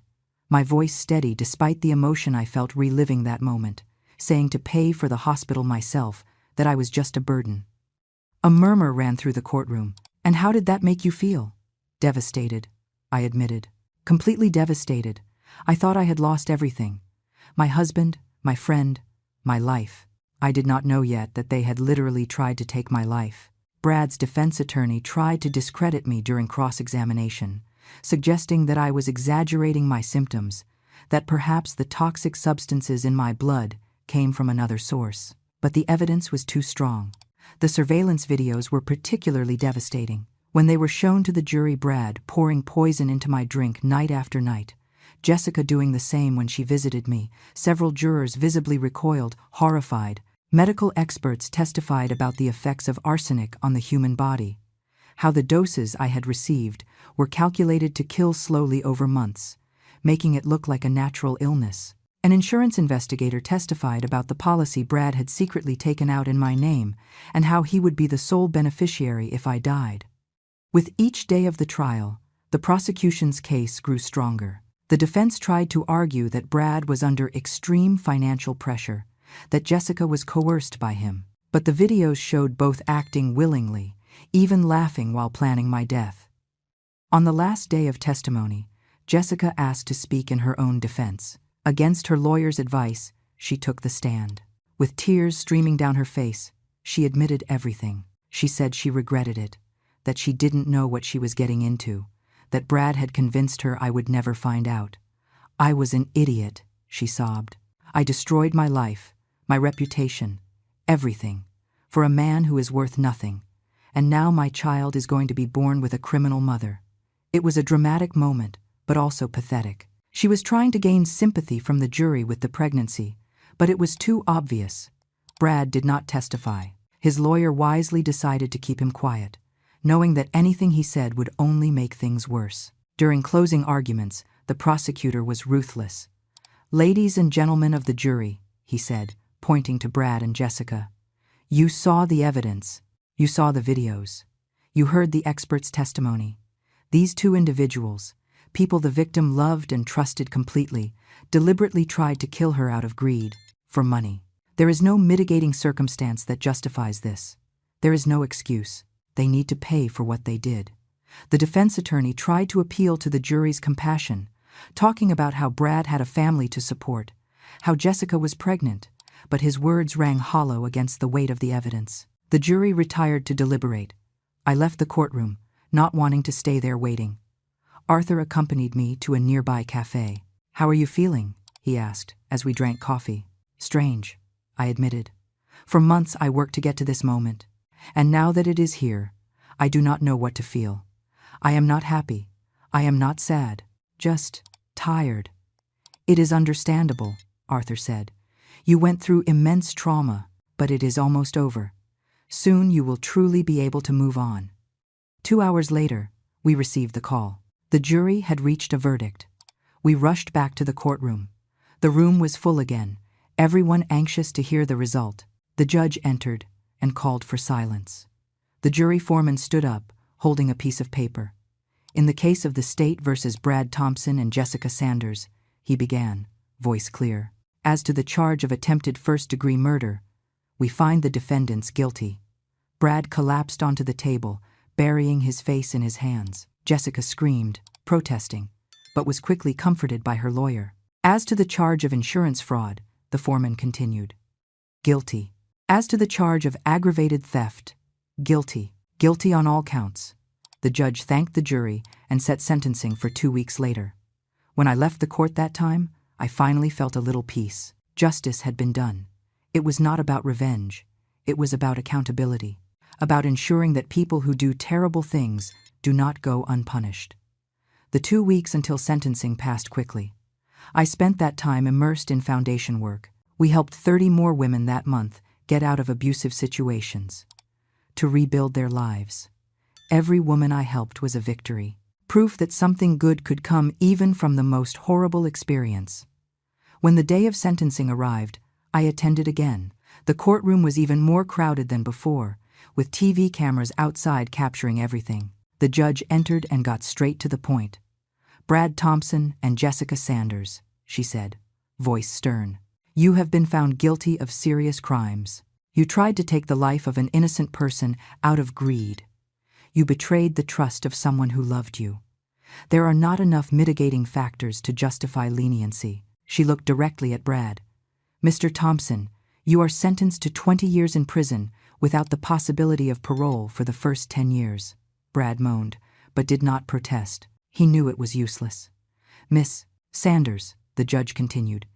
my voice steady despite the emotion I felt reliving that moment, saying to pay for the hospital myself, that I was just a burden. A murmur ran through the courtroom. "And how did that make you feel?" "Devastated," I admitted. "Completely devastated. I thought I had lost everything. My husband, my friend, my life. I did not know yet that they had literally tried to take my life." Brad's defense attorney tried to discredit me during cross-examination, suggesting that I was exaggerating my symptoms, that perhaps the toxic substances in my blood came from another source. But the evidence was too strong. The surveillance videos were particularly devastating. When they were shown to the jury, Brad pouring poison into my drink night after night, Jessica doing the same when she visited me, several jurors visibly recoiled, horrified. Medical experts testified about the effects of arsenic on the human body, how the doses I had received were calculated to kill slowly over months, making it look like a natural illness. An insurance investigator testified about the policy Brad had secretly taken out in my name and how he would be the sole beneficiary if I died. With each day of the trial, the prosecution's case grew stronger. The defense tried to argue that Brad was under extreme financial pressure, that Jessica was coerced by him. But the videos showed both acting willingly, even laughing while planning my death. On the last day of testimony, Jessica asked to speak in her own defense. Against her lawyer's advice, she took the stand. With tears streaming down her face, she admitted everything. She said she regretted it, that she didn't know what she was getting into, that Brad had convinced her I would never find out. I was an idiot, she sobbed. I destroyed my life, my reputation, everything, for a man who is worth nothing, and now my child is going to be born with a criminal mother. It was a dramatic moment, but also pathetic. She was trying to gain sympathy from the jury with the pregnancy, but it was too obvious. Brad did not testify. His lawyer wisely decided to keep him quiet, knowing that anything he said would only make things worse. During closing arguments, the prosecutor was ruthless. "Ladies and gentlemen of the jury," he said, pointing to Brad and Jessica, "you saw the evidence. You saw the videos. You heard the expert's testimony. These two individuals, people the victim loved and trusted completely, deliberately tried to kill her out of greed, for money. There is no mitigating circumstance that justifies this. There is no excuse. They need to pay for what they did." The defense attorney tried to appeal to the jury's compassion, talking about how Brad had a family to support, how Jessica was pregnant, but his words rang hollow against the weight of the evidence. The jury retired to deliberate. I left the courtroom, not wanting to stay there waiting. Arthur accompanied me to a nearby cafe. "How are you feeling?" he asked, as we drank coffee. "Strange," I admitted. "For months I worked to get to this moment, and now that it is here, I do not know what to feel. I am not happy. I am not sad. Just tired." "It is understandable," Arthur said. "You went through immense trauma, but it is almost over. Soon you will truly be able to move on." 2 hours later, we received the call. The jury had reached a verdict. We rushed back to the courtroom. The room was full again, everyone anxious to hear the result. The judge entered and called for silence. The jury foreman stood up, holding a piece of paper. "In the case of the state versus Brad Thompson and Jessica Sanders," he began, voice clear, "as to the charge of attempted first-degree murder, we find the defendants guilty." Brad collapsed onto the table, burying his face in his hands. Jessica screamed, protesting, but was quickly comforted by her lawyer. "As to the charge of insurance fraud," the foreman continued, "guilty. As to the charge of aggravated theft, guilty. Guilty on all counts." The judge thanked the jury and set sentencing for 2 weeks later. When I left the court that time, I finally felt a little peace. Justice had been done. It was not about revenge. It was about accountability, about ensuring that people who do terrible things do not go unpunished. The 2 weeks until sentencing passed quickly. I spent that time immersed in foundation work. We helped 30 more women that month get out of abusive situations, to rebuild their lives. Every woman I helped was a victory, proof that something good could come even from the most horrible experience. When the day of sentencing arrived, I attended again. The courtroom was even more crowded than before, with TV cameras outside capturing everything. The judge entered and got straight to the point. "Brad Thompson and Jessica Sanders," she said, voice stern. "You have been found guilty of serious crimes. You tried to take the life of an innocent person out of greed. You betrayed the trust of someone who loved you. There are not enough mitigating factors to justify leniency." She looked directly at Brad. "Mr. Thompson, you are sentenced to 20 years in prison without the possibility of parole for the first 10 years. Brad moaned, but did not protest. He knew it was useless. "Miss Sanders," the judge continued,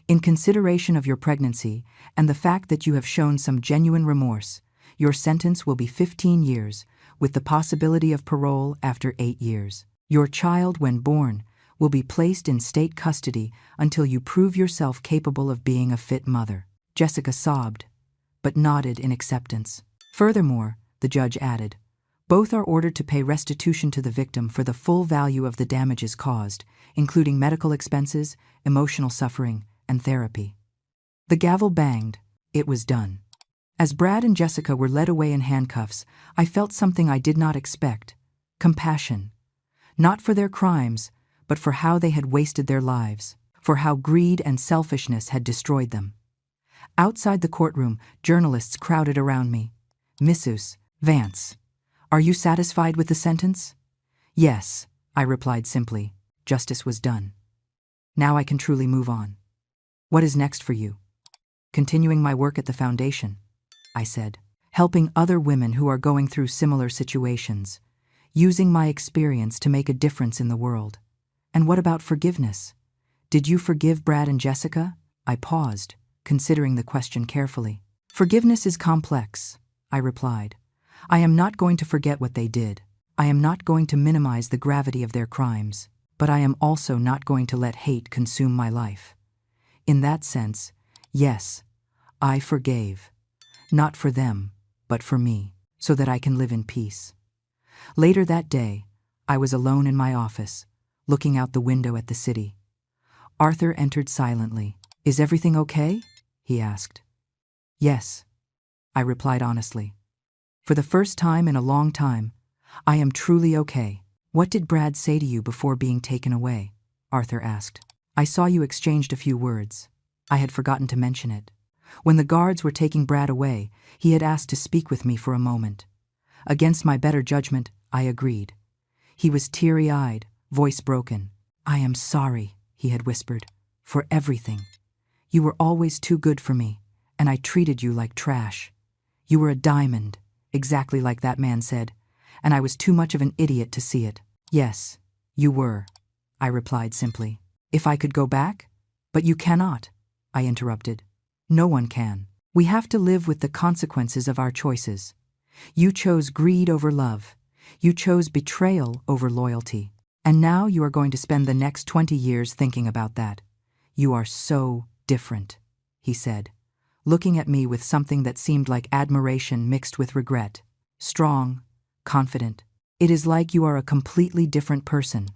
"in consideration of your pregnancy and the fact that you have shown some genuine remorse, your sentence will be 15 years, with the possibility of parole after 8 years. Your child, when born, will be placed in state custody until you prove yourself capable of being a fit mother." Jessica sobbed, but nodded in acceptance. "Furthermore," the judge added, "both are ordered to pay restitution to the victim for the full value of the damages caused, including medical expenses, emotional suffering, and therapy." The gavel banged. It was done. As Brad and Jessica were led away in handcuffs, I felt something I did not expect: compassion. Not for their crimes, but for how they had wasted their lives, for how greed and selfishness had destroyed them. Outside the courtroom, journalists crowded around me. "Mrs. Vance, are you satisfied with the sentence?" "Yes," I replied simply. Justice was done. Now I can truly move on. What is next for you? Continuing my work at the foundation, I said, helping other women who are going through similar situations, using my experience to make a difference in the world. And what about forgiveness? Did you forgive Brad and Jessica? I paused, considering the question carefully. Forgiveness is complex, I replied. I am not going to forget what they did. I am not going to minimize the gravity of their crimes, but I am also not going to let hate consume my life. In that sense, yes, I forgave. Not for them, but for me, so that I can live in peace. Later that day, I was alone in my office, looking out the window at the city. Arthur entered silently. Is everything okay? He asked. Yes, I replied honestly. For the first time in a long time, I am truly okay. What did Brad say to you before being taken away? Arthur asked. I saw you exchanged a few words. I had forgotten to mention it. When the guards were taking Brad away, he had asked to speak with me for a moment. Against my better judgment, I agreed. He was teary-eyed, voice broken. I am sorry, he had whispered, for everything. You were always too good for me, and I treated you like trash. You were a diamond, exactly like that man said, and I was too much of an idiot to see it. Yes, you were, I replied simply. If I could go back? But you cannot, I interrupted. No one can. We have to live with the consequences of our choices. You chose greed over love. You chose betrayal over loyalty. And now you are going to spend the next 20 years thinking about that. You are so different, he said, looking at me with something that seemed like admiration mixed with regret. Strong, confident. It is like you are a completely different person.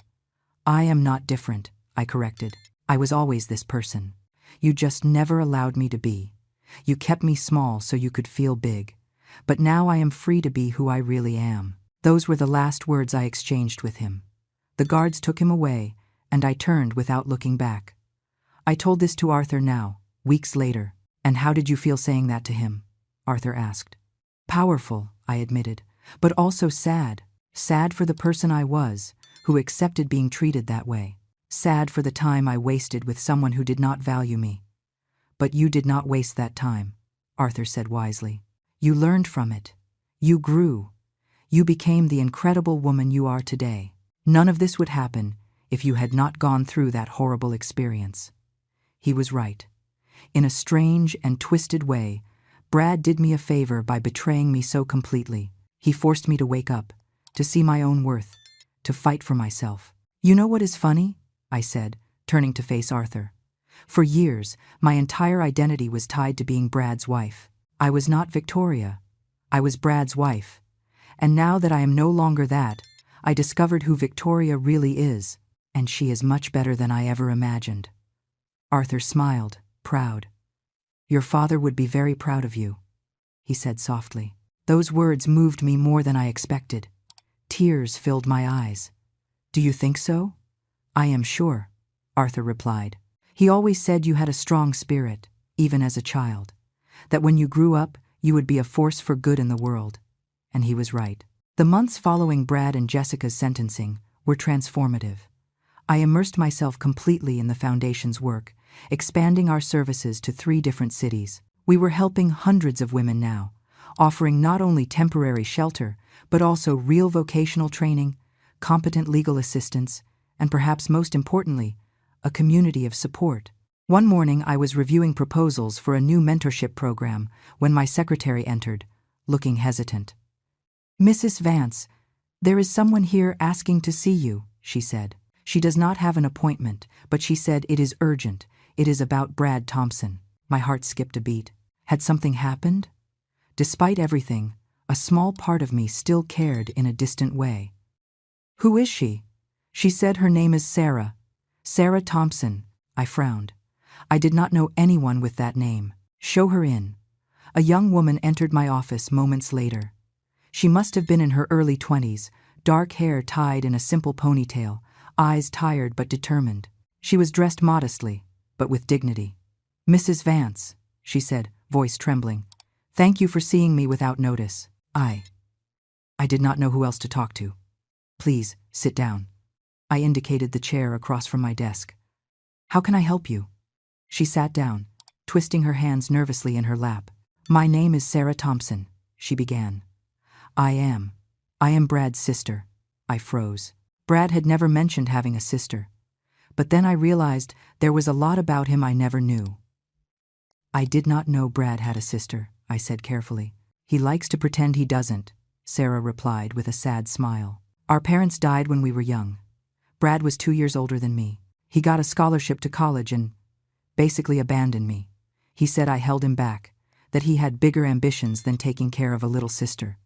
I am not different, I corrected. I was always this person. You just never allowed me to be. You kept me small so you could feel big. But now I am free to be who I really am. Those were the last words I exchanged with him. The guards took him away, and I turned without looking back. I told this to Arthur now, weeks later. And how did you feel saying that to him? Arthur asked. Powerful, I admitted, but also sad. Sad for the person I was, who accepted being treated that way. Sad for the time I wasted with someone who did not value me. But you did not waste that time, Arthur said wisely. You learned from it. You grew. You became the incredible woman you are today. None of this would happen if you had not gone through that horrible experience. He was right. In a strange and twisted way, Brad did me a favor by betraying me so completely. He forced me to wake up, to see my own worth, to fight for myself. You know what is funny? I said, turning to face Arthur. For years, my entire identity was tied to being Brad's wife. I was not Victoria. I was Brad's wife. And now that I am no longer that, I discovered who Victoria really is, and she is much better than I ever imagined. Arthur smiled, proud. Your father would be very proud of you, he said softly. Those words moved me more than I expected. Tears filled my eyes. Do you think so? I am sure, Arthur replied. He always said you had a strong spirit, even as a child. That when you grew up, you would be a force for good in the world. And he was right. The months following Brad and Jessica's sentencing were transformative. I immersed myself completely in the Foundation's work, expanding our services to 3 different cities. We were helping hundreds of women now, offering not only temporary shelter, but also real vocational training, competent legal assistance, and perhaps most importantly, a community of support. One morning I was reviewing proposals for a new mentorship program when my secretary entered, looking hesitant. Mrs. Vance, there is someone here asking to see you, she said. She does not have an appointment, but she said it is urgent. It is about Brad Thompson. My heart skipped a beat. Had something happened? Despite everything, a small part of me still cared in a distant way. Who is she? She said her name is Sarah. Sarah Thompson. I frowned. I did not know anyone with that name. Show her in. A young woman entered my office moments later. She must have been in her early 20s, dark hair tied in a simple ponytail, eyes tired but determined. She was dressed modestly, but with dignity. Mrs. Vance, she said, voice trembling. Thank you for seeing me without notice. I did not know who else to talk to. Please, sit down. I indicated the chair across from my desk. How can I help you? She sat down, twisting her hands nervously in her lap. My name is Sarah Thompson, she began. I am Brad's sister. I froze. Brad had never mentioned having a sister. But then I realized there was a lot about him I never knew. I did not know Brad had a sister, I said carefully. He likes to pretend he doesn't, Sarah replied with a sad smile. Our parents died when we were young. Brad was 2 years older than me. He got a scholarship to college and basically abandoned me. He said I held him back, that he had bigger ambitions than taking care of a little sister.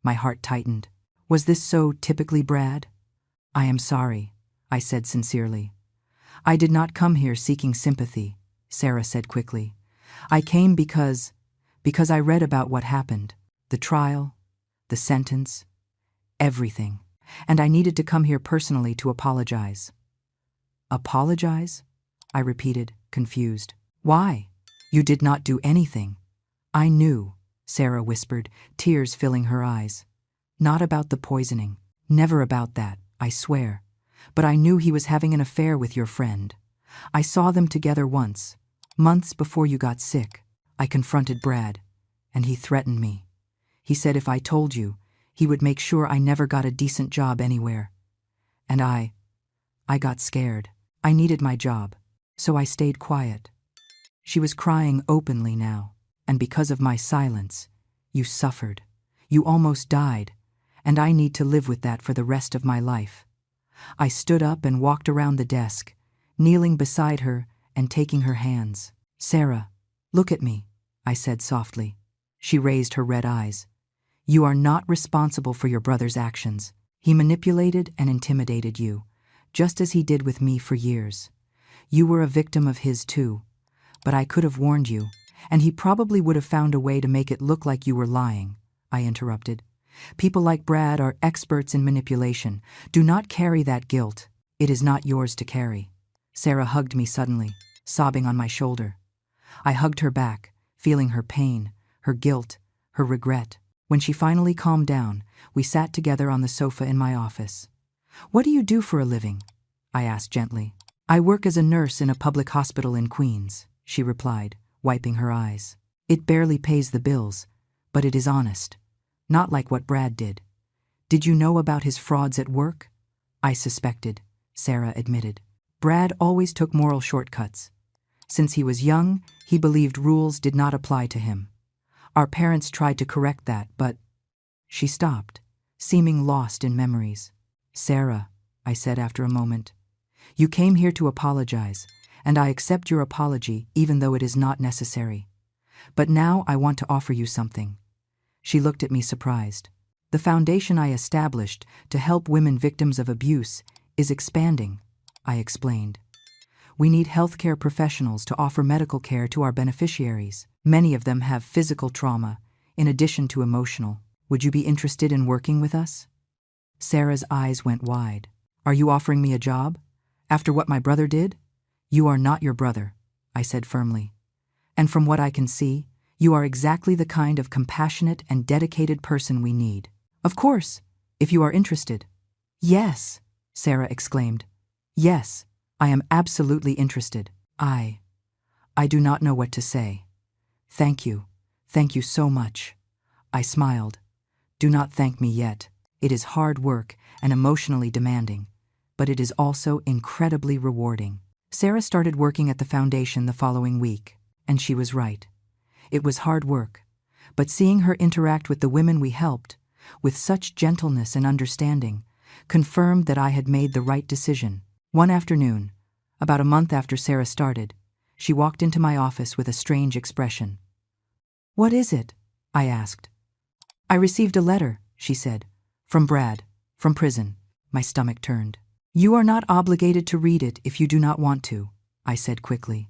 My heart tightened. Was this so typically Brad? I am sorry, I said sincerely. I did not come here seeking sympathy, Sarah said quickly. I came because I read about what happened, the trial, the sentence, everything, and I needed to come here personally to apologize. Apologize? I repeated, confused. Why? You did not do anything. I knew, Sarah whispered, tears filling her eyes. Not about the poisoning. Never about that, I swear. But I knew he was having an affair with your friend. I saw them together once, months before you got sick. I confronted Brad, and he threatened me. He said if I told you, he would make sure I never got a decent job anywhere. And I got scared. I needed my job, so I stayed quiet. She was crying openly now, and because of my silence, you suffered. You almost died, and I need to live with that for the rest of my life. I stood up and walked around the desk, kneeling beside her and taking her hands. Sarah, look at me, I said softly. She raised her red eyes. You are not responsible for your brother's actions. He manipulated and intimidated you, just as he did with me for years. You were a victim of his too, but I could have warned you, and he probably would have found a way to make it look like you were lying, I interrupted. People like Brad are experts in manipulation. Do not carry that guilt. It is not yours to carry. Sarah hugged me suddenly, sobbing on my shoulder. I hugged her back, feeling her pain, her guilt, her regret. When she finally calmed down, we sat together on the sofa in my office. What do you do for a living? I asked gently. I work as a nurse in a public hospital in Queens, she replied, wiping her eyes. It barely pays the bills, but it is honest. Not like what Brad did. Did you know about his frauds at work? I suspected, Sarah admitted. Brad always took moral shortcuts. Since he was young, he believed rules did not apply to him. Our parents tried to correct that, but... She stopped, seeming lost in memories. Sarah, I said after a moment, you came here to apologize, and I accept your apology even though it is not necessary. But now I want to offer you something. She looked at me surprised. The foundation I established to help women victims of abuse is expanding, I explained. We need healthcare professionals to offer medical care to our beneficiaries. Many of them have physical trauma, in addition to emotional. Would you be interested in working with us? Sarah's eyes went wide. Are you offering me a job? After what my brother did? You are not your brother, I said firmly. And from what I can see, you are exactly the kind of compassionate and dedicated person we need. Of course, if you are interested. Yes, Sarah exclaimed. Yes, I am absolutely interested. I do not know what to say. Thank you so much. I smiled. Do not thank me yet. It is hard work and emotionally demanding, but it is also incredibly rewarding. Sarah started working at the foundation the following week, and she was right. It was hard work, but seeing her interact with the women we helped, with such gentleness and understanding, confirmed that I had made the right decision. One afternoon, about a month after Sarah started, she walked into my office with a strange expression. What is it? I asked. I received a letter, she said, from Brad, from prison. My stomach turned. You are not obligated to read it if you do not want to, I said quickly.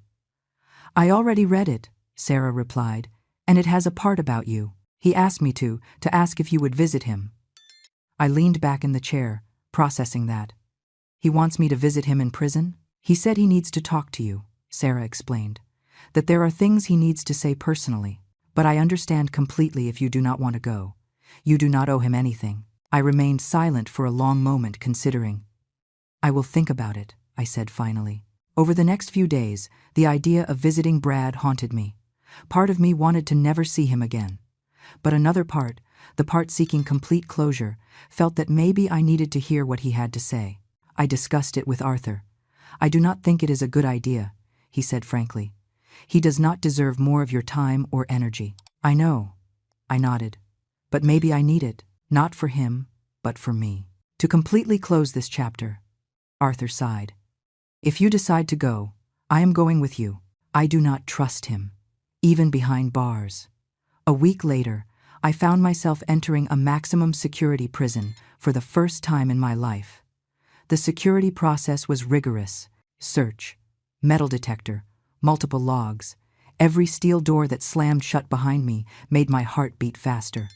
I already read it, Sarah replied, and it has a part about you. He asked me to ask if you would visit him. I leaned back in the chair, processing that. He wants me to visit him in prison? He said he needs to talk to you, Sarah explained, that there are things he needs to say personally. But I understand completely if you do not want to go. You do not owe him anything. I remained silent for a long moment, considering. I will think about it, I said finally. Over the next few days, the idea of visiting Brad haunted me. Part of me wanted to never see him again. But another part, the part seeking complete closure, felt that maybe I needed to hear what he had to say. I discussed it with Arthur. I do not think it is a good idea, he said frankly. He does not deserve more of your time or energy. I know, I nodded. But maybe I need it, not for him, but for me. To completely close this chapter, Arthur sighed. If you decide to go, I am going with you. I do not trust him, even behind bars. A week later, I found myself entering a maximum security prison for the first time in my life. The security process was rigorous. Search, metal detector, multiple logs. Every steel door that slammed shut behind me made my heart beat faster.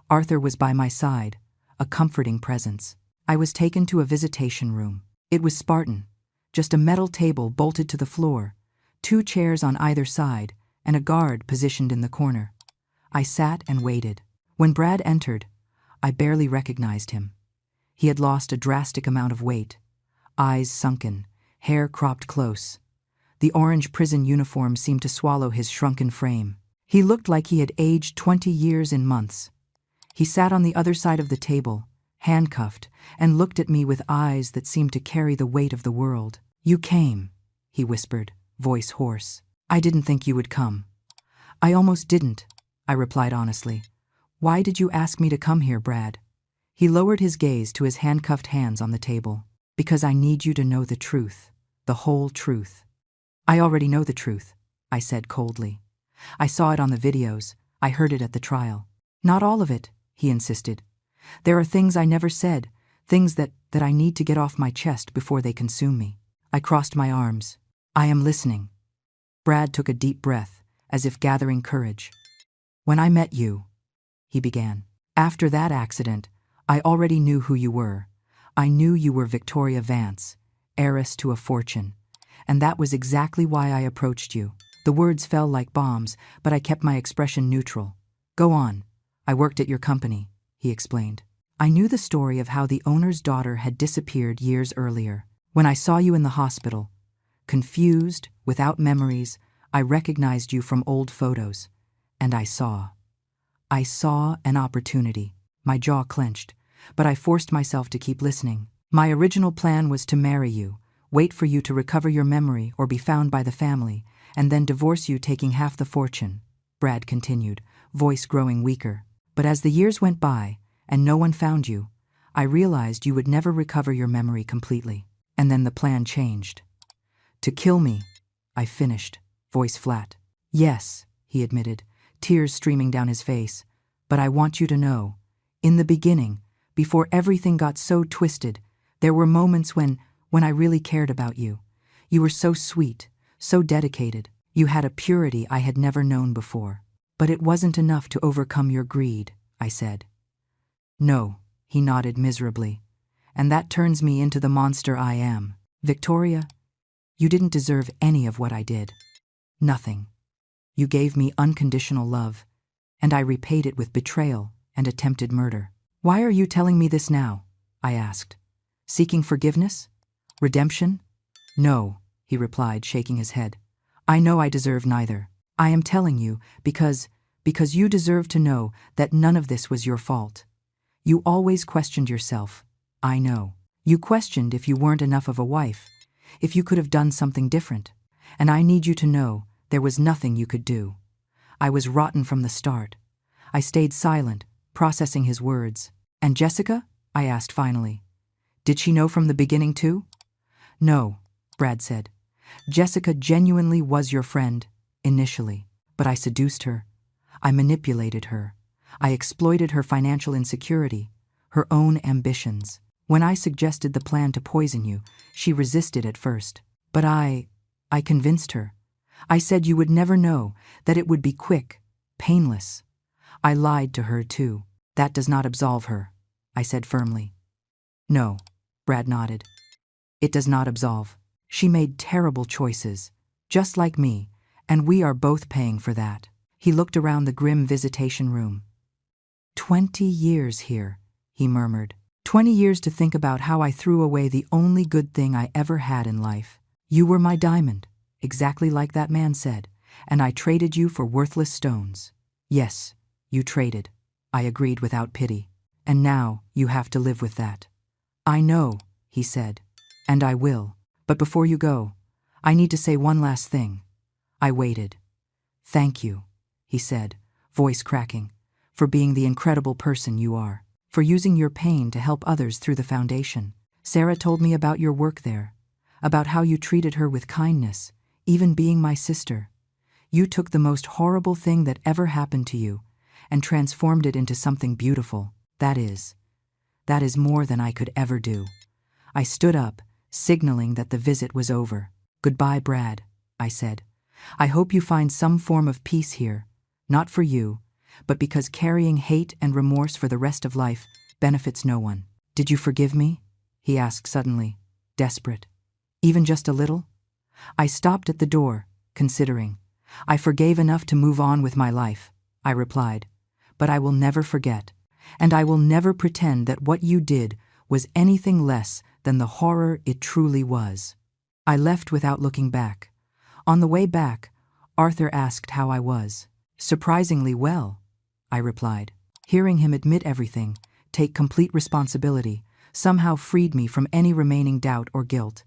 Arthur was by my side, a comforting presence. I was taken to a visitation room. It was Spartan, just a metal table bolted to the floor, 2 chairs on either side, and a guard positioned in the corner. I sat and waited. When Brad entered, I barely recognized him. He had lost a drastic amount of weight, eyes sunken, hair cropped close. The orange prison uniform seemed to swallow his shrunken frame. He looked like he had aged 20 years in months. He sat on the other side of the table, handcuffed, and looked at me with eyes that seemed to carry the weight of the world. You came, he whispered, voice hoarse. I didn't think you would come. I almost didn't, I replied honestly. Why did you ask me to come here, Brad? He lowered his gaze to his handcuffed hands on the table. Because I need you to know the truth, the whole truth. I already know the truth, I said coldly. I saw it on the videos, I heard it at the trial. Not all of it, he insisted. There are things I never said, things that I need to get off my chest before they consume me. I crossed my arms. I am listening. Brad took a deep breath, as if gathering courage. When I met you, he began. After that accident, I already knew who you were. I knew you were Victoria Vance, heiress to a fortune. And that was exactly why I approached you. The words fell like bombs, but I kept my expression neutral. Go on. I worked at your company, he explained. I knew the story of how the owner's daughter had disappeared years earlier. When I saw you in the hospital, confused, without memories, I recognized you from old photos. And I saw an opportunity. My jaw clenched, but I forced myself to keep listening. My original plan was to marry you, wait for you to recover your memory or be found by the family, and then divorce you, taking half the fortune, Brad continued, voice growing weaker. But as the years went by, and no one found you, I realized you would never recover your memory completely. And then the plan changed. To kill me, I finished, voice flat. Yes, he admitted, tears streaming down his face. But I want you to know, in the beginning, before everything got so twisted, there were moments when I really cared about you. You were so sweet, so dedicated. You had a purity I had never known before. But it wasn't enough to overcome your greed, I said. No, he nodded miserably. And that turns me into the monster I am. Victoria, you didn't deserve any of what I did. Nothing. You gave me unconditional love, and I repaid it with betrayal and attempted murder. Why are you telling me this now? I asked. Seeking forgiveness? Redemption? No, he replied, shaking his head. I know I deserve neither. I am telling you because you deserve to know that none of this was your fault. You always questioned yourself. I know. You questioned if you weren't enough of a wife, if you could have done something different. And I need you to know there was nothing you could do. I was rotten from the start. I stayed silent, processing his words. And Jessica? I asked finally. Did she know from the beginning too? No, Brad said. Jessica genuinely was your friend, initially. But I seduced her. I manipulated her. I exploited her financial insecurity, her own ambitions. When I suggested the plan to poison you, she resisted at first. But I convinced her. I said you would never know, that it would be quick, painless. I lied to her too. That does not absolve her, I said firmly. No, Brad nodded. It does not absolve. She made terrible choices, just like me, and we are both paying for that. He looked around the grim visitation room. 20 years here, he murmured. 20 years to think about how I threw away the only good thing I ever had in life. You were my diamond, exactly like that man said, and I traded you for worthless stones. Yes, you traded, I agreed without pity. And now you have to live with that. I know, he said, and I will. But before you go, I need to say one last thing. I waited. Thank you, he said, voice cracking, for being the incredible person you are, for using your pain to help others through the foundation. Sarah told me about your work there, about how you treated her with kindness, even being my sister. You took the most horrible thing that ever happened to you and transformed it into something beautiful. That is more than I could ever do. I stood up, signaling that the visit was over. Goodbye, Brad, I said. I hope you find some form of peace here, not for you, but because carrying hate and remorse for the rest of life benefits no one. Did you forgive me? He asked suddenly, desperate. Even just a little? I stopped at the door, considering. I forgave enough to move on with my life, I replied, but I will never forget, and I will never pretend that what you did was anything less than the horror it truly was. I left without looking back. On the way back, Arthur asked how I was. Surprisingly well, I replied. Hearing him admit everything, take complete responsibility, somehow freed me from any remaining doubt or guilt.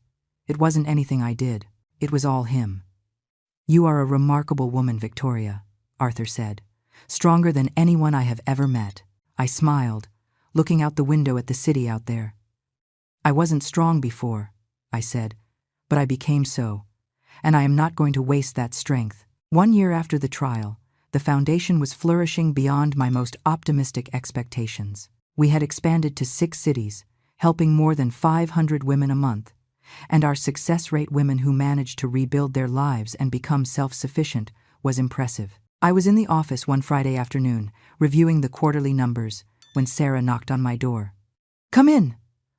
It wasn't anything I did. It was all him. You are a remarkable woman, Victoria, Arthur said, stronger than anyone I have ever met. I smiled, looking out the window at the city out there. I wasn't strong before, I said, but I became so, and I am not going to waste that strength. 1 year after the trial, the foundation was flourishing beyond my most optimistic expectations. We had expanded to 6 cities, helping more than 500 women a month, and our success rate, women who managed to rebuild their lives and become self-sufficient, was impressive. I was in the office one Friday afternoon, reviewing the quarterly numbers, when Sarah knocked on my door. Come in,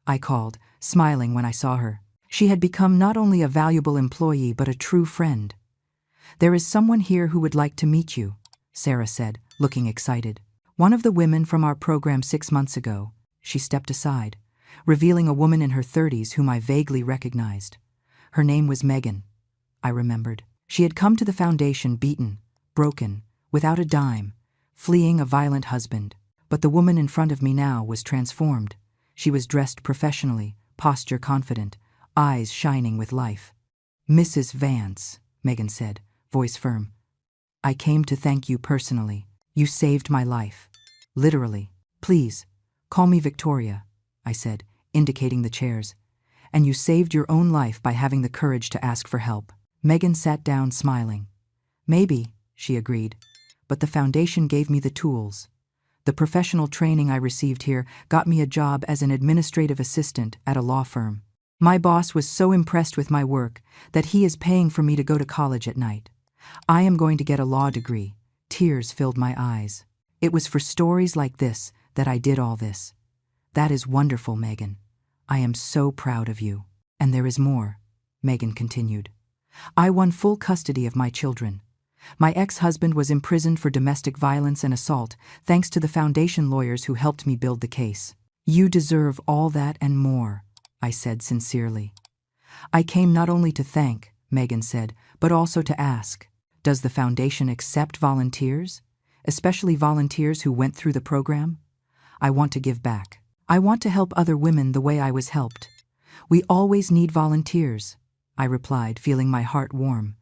I called, smiling when I saw her. She had become not only a valuable employee but a true friend. There is someone here who would like to meet you, Sarah said, looking excited. One of the women from our program 6 months ago. She stepped aside, revealing a woman in her 30s whom I vaguely recognized. Her name was Megan, I remembered. She had come to the foundation beaten, broken, without a dime, fleeing a violent husband. But the woman in front of me now was transformed. She was dressed professionally, posture confident, eyes shining with life. Mrs. Vance, Megan said, voice firm. I came to thank you personally. You saved my life. Literally. Please, call me Victoria, I said, indicating the chairs. And you saved your own life by having the courage to ask for help. Megan sat down smiling. Maybe, she agreed, but the foundation gave me the tools. The professional training I received here got me a job as an administrative assistant at a law firm. My boss was so impressed with my work that he is paying for me to go to college at night. I am going to get a law degree. Tears filled my eyes. It was for stories like this that I did all this. That is wonderful, Megan. I am so proud of you. And there is more, Megan continued. I won full custody of my children. My ex-husband was imprisoned for domestic violence and assault, thanks to the foundation lawyers who helped me build the case. You deserve all that and more, I said sincerely. I came not only to thank, Megan said, but also to ask, does the foundation accept volunteers, especially volunteers who went through the program? I want to give back. I want to help other women the way I was helped. We always need volunteers, I replied, feeling my heart warm.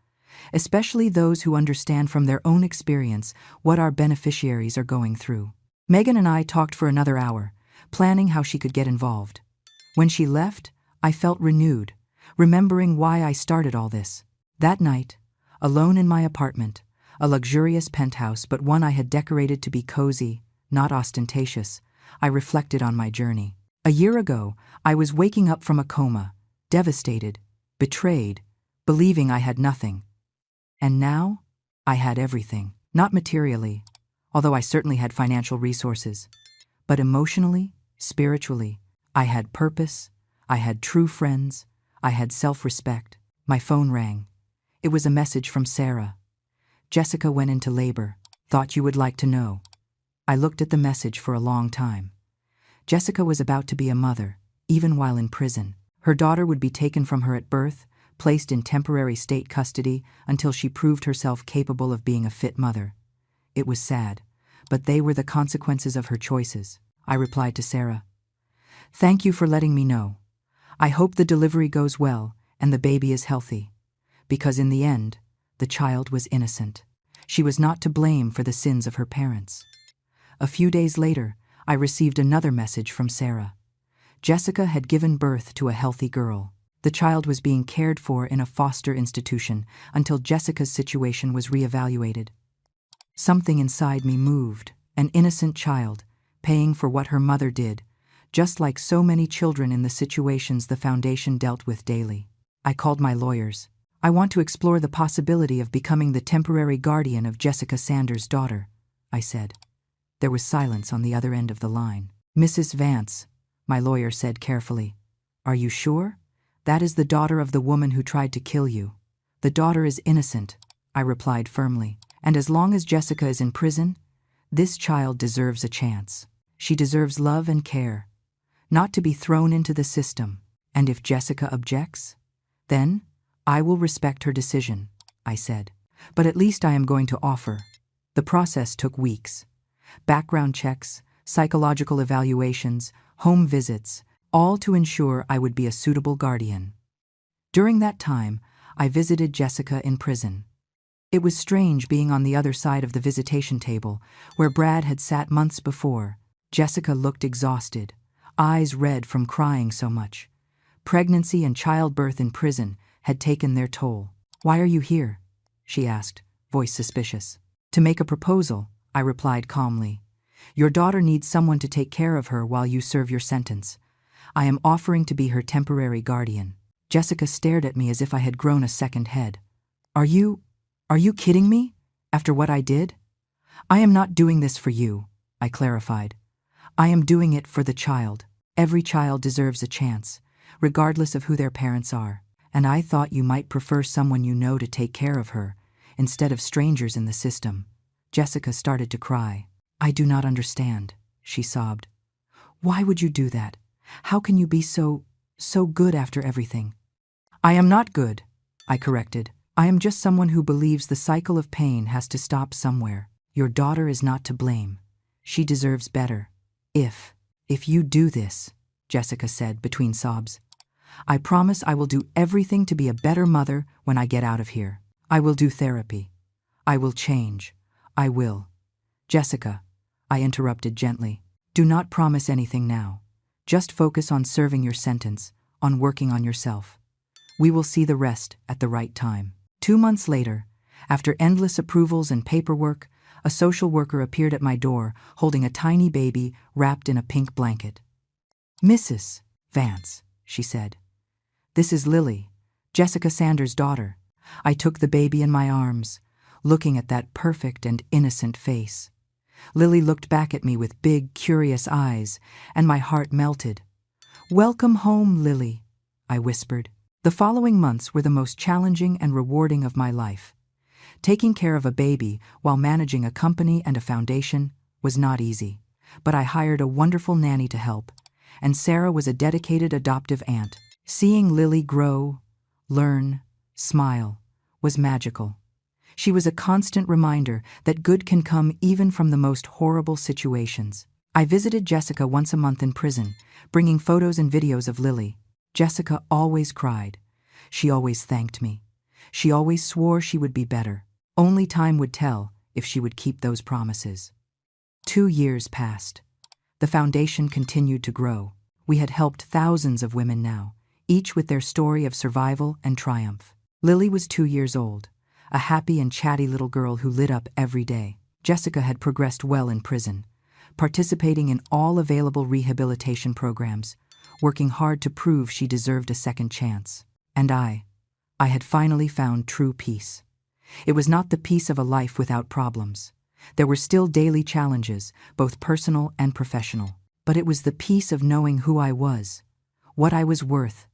Especially those who understand from their own experience what our beneficiaries are going through. Megan and I talked for another hour, planning how she could get involved. When she left, I felt renewed, remembering why I started all this. That night, alone in my apartment, a luxurious penthouse but one I had decorated to be cozy, not ostentatious, I reflected on my journey. A year ago, I was waking up from a coma, devastated, betrayed, believing I had nothing. And now, I had everything. Not materially, although I certainly had financial resources, but emotionally, spiritually, I had purpose, I had true friends, I had self-respect. My phone rang. It was a message from Sarah. Jessica went into labor. Thought you would like to know. I looked at the message for a long time. Jessica was about to be a mother, even while in prison. Her daughter would be taken from her at birth, placed in temporary state custody until she proved herself capable of being a fit mother. It was sad, but they were the consequences of her choices, I replied to Sarah. Thank you for letting me know. I hope the delivery goes well and the baby is healthy. Because in the end, the child was innocent. She was not to blame for the sins of her parents. A few days later, I received another message from Sarah. Jessica had given birth to a healthy girl. The child was being cared for in a foster institution until Jessica's situation was reevaluated. Something inside me moved, an innocent child, paying for what her mother did, just like so many children in the situations the foundation dealt with daily. I called my lawyers. I want to explore the possibility of becoming the temporary guardian of Jessica Sanders' daughter, I said. There was silence on the other end of the line. Mrs. Vance, my lawyer said carefully. Are you sure? That is the daughter of the woman who tried to kill you. The daughter is innocent, I replied firmly. And as long as Jessica is in prison, this child deserves a chance. She deserves love and care, not to be thrown into the system. And if Jessica objects, then I will respect her decision, I said. But at least I am going to offer. The process took weeks. Background checks, psychological evaluations, home visits, all to ensure I would be a suitable guardian. During that time, I visited Jessica in prison. It was strange being on the other side of the visitation table, where Brad had sat months before. Jessica looked exhausted, eyes red from crying so much. Pregnancy and childbirth in prison had taken their toll. Why are you here? She asked, voice suspicious. To make a proposal, I replied calmly. Your daughter needs someone to take care of her while you serve your sentence. I am offering to be her temporary guardian. Jessica stared at me as if I had grown a second head. Are you kidding me? After what I did? I am not doing this for you, I clarified. I am doing it for the child. Every child deserves a chance, regardless of who their parents are. And I thought you might prefer someone you know to take care of her, instead of strangers in the system. Jessica started to cry. I do not understand, she sobbed. Why would you do that? How can you be so good after everything? I am not good, I corrected. I am just someone who believes the cycle of pain has to stop somewhere. Your daughter is not to blame. She deserves better. If you do this, Jessica said between sobs, I promise I will do everything to be a better mother when I get out of here. I will do therapy. I will change. I will. Jessica, I interrupted gently. Do not promise anything now. Just focus on serving your sentence, on working on yourself. We will see the rest at the right time. 2 months later, after endless approvals and paperwork, a social worker appeared at my door holding a tiny baby wrapped in a pink blanket. Mrs. Vance, she said. This is Lily, Jessica Sanders' daughter. I took the baby in my arms, looking at that perfect and innocent face. Lily looked back at me with big, curious eyes, and my heart melted. Welcome home, Lily, I whispered. The following months were the most challenging and rewarding of my life. Taking care of a baby while managing a company and a foundation was not easy, but I hired a wonderful nanny to help, and Sarah was a dedicated adoptive aunt. Seeing Lily grow, learn, smile was magical. She was a constant reminder that good can come even from the most horrible situations. I visited Jessica once a month in prison, bringing photos and videos of Lily. Jessica always cried. She always thanked me. She always swore she would be better. Only time would tell if she would keep those promises. 2 years passed. The foundation continued to grow. We had helped thousands of women now, each with their story of survival and triumph. Lily was 2 years old, a happy and chatty little girl who lit up every day. Jessica had progressed well in prison, participating in all available rehabilitation programs, working hard to prove she deserved a second chance. And I had finally found true peace. It was not the peace of a life without problems. There were still daily challenges, both personal and professional. But it was the peace of knowing who I was, what I was worth,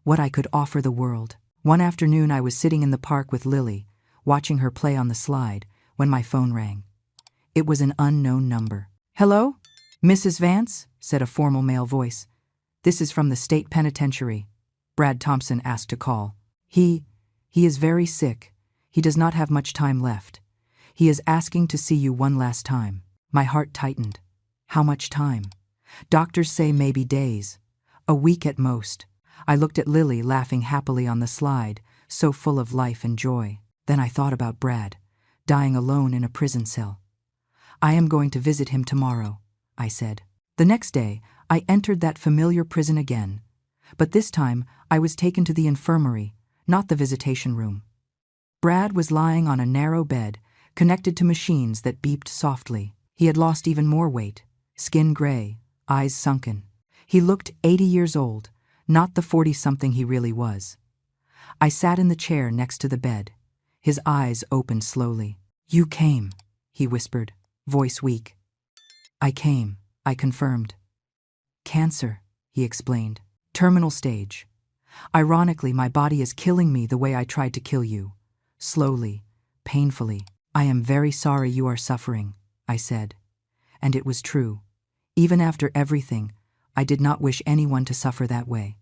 what I could offer the world. One afternoon I was sitting in the park with Lily, watching her play on the slide, when my phone rang. It was an unknown number. Hello? "Mrs. Vance," said a formal male voice. "This is from the state penitentiary." Brad Thompson asked to call. He is very sick. He does not have much time left. He is asking to see you one last time." My heart tightened. How much time? Doctors say maybe days. A week at most. I looked at Lily laughing happily on the slide, so full of life and joy. Then I thought about Brad, dying alone in a prison cell. "I am going to visit him tomorrow," I said. The next day, I entered that familiar prison again. But this time, I was taken to the infirmary, not the visitation room. Brad was lying on a narrow bed, connected to machines that beeped softly. He had lost even more weight, skin gray, eyes sunken. He looked 80 years old, not the 40-something he really was. I sat in the chair next to the bed. His eyes opened slowly. "You came," he whispered, voice weak. "I came," I confirmed. "Cancer," he explained. "Terminal stage. Ironically, my body is killing me the way I tried to kill you. Slowly, painfully. I am very sorry you are suffering," I said. And it was true. Even after everything, I did not wish anyone to suffer that way.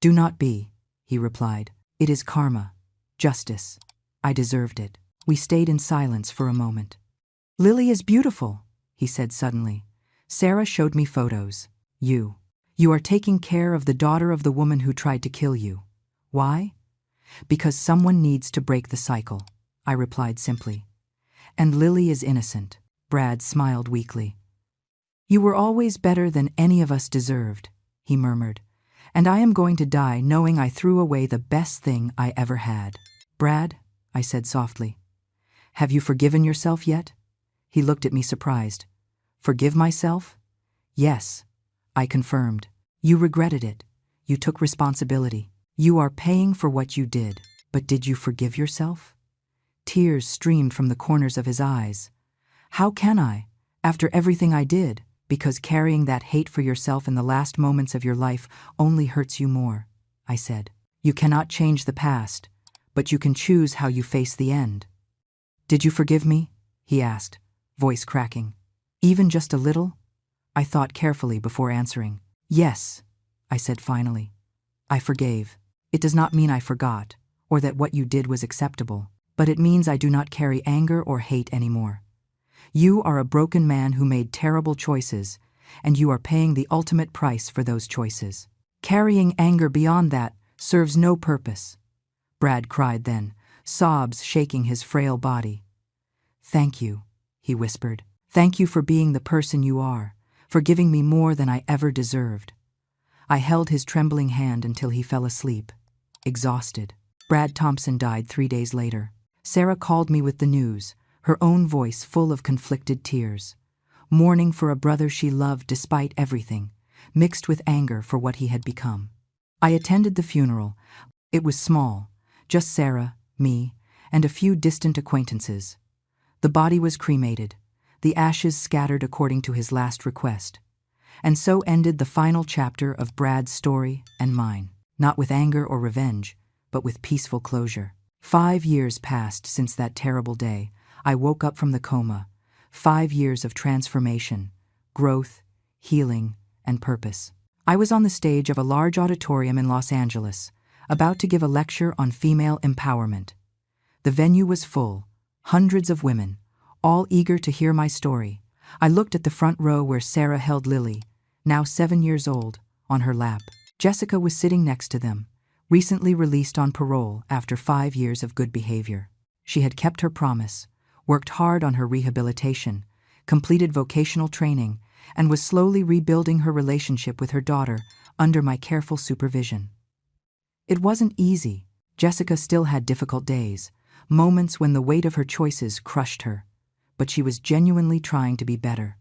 "Do not be," he replied. "It is karma, justice. I deserved it." We stayed in silence for a moment. "Lily is beautiful," he said suddenly. "Sarah showed me photos. You are taking care of the daughter of the woman who tried to kill you. Why? Because someone needs to break the cycle," I replied simply. "And Lily is innocent." Brad smiled weakly. "You were always better than any of us deserved," he murmured, "and I am going to die knowing I threw away the best thing I ever had." "Brad," I said softly, "have you forgiven yourself yet?" He looked at me surprised. "Forgive myself?" "Yes," I confirmed. "You regretted it. You took responsibility. You are paying for what you did. But did you forgive yourself?" Tears streamed from the corners of his eyes. "How can I, after everything I did? Because carrying that hate for yourself in the last moments of your life only hurts you more," I said. "You cannot change the past, but you can choose how you face the end." "Did you forgive me?" he asked, voice cracking. "Even just a little?" I thought carefully before answering. "Yes," I said finally. "I forgave. It does not mean I forgot, or that what you did was acceptable, but it means I do not carry anger or hate anymore. You are a broken man who made terrible choices, and you are paying the ultimate price for those choices. Carrying anger beyond that serves no purpose." Brad cried then, sobs shaking his frail body. "Thank you," he whispered. "Thank you for being the person you are, for giving me more than I ever deserved." I held his trembling hand until he fell asleep, exhausted. Brad Thompson died 3 days later. Sarah called me with the news, her own voice full of conflicted tears. Mourning for a brother she loved despite everything, mixed with anger for what he had become. I attended the funeral. It was small, just Sarah, me, and a few distant acquaintances. The body was cremated, the ashes scattered according to his last request. And so ended the final chapter of Brad's story and mine, not with anger or revenge, but with peaceful closure. 5 years passed since that terrible day. I woke up from the coma. 5 years of transformation, growth, healing, and purpose. I was on the stage of a large auditorium in Los Angeles, about to give a lecture on female empowerment. The venue was full, hundreds of women, all eager to hear my story. I looked at the front row where Sarah held Lily, now 7 years old, on her lap. Jessica was sitting next to them, recently released on parole after 5 years of good behavior. She had kept her promise, worked hard on her rehabilitation, completed vocational training, and was slowly rebuilding her relationship with her daughter under my careful supervision. It wasn't easy. Jessica still had difficult days, moments when the weight of her choices crushed her, but she was genuinely trying to be better.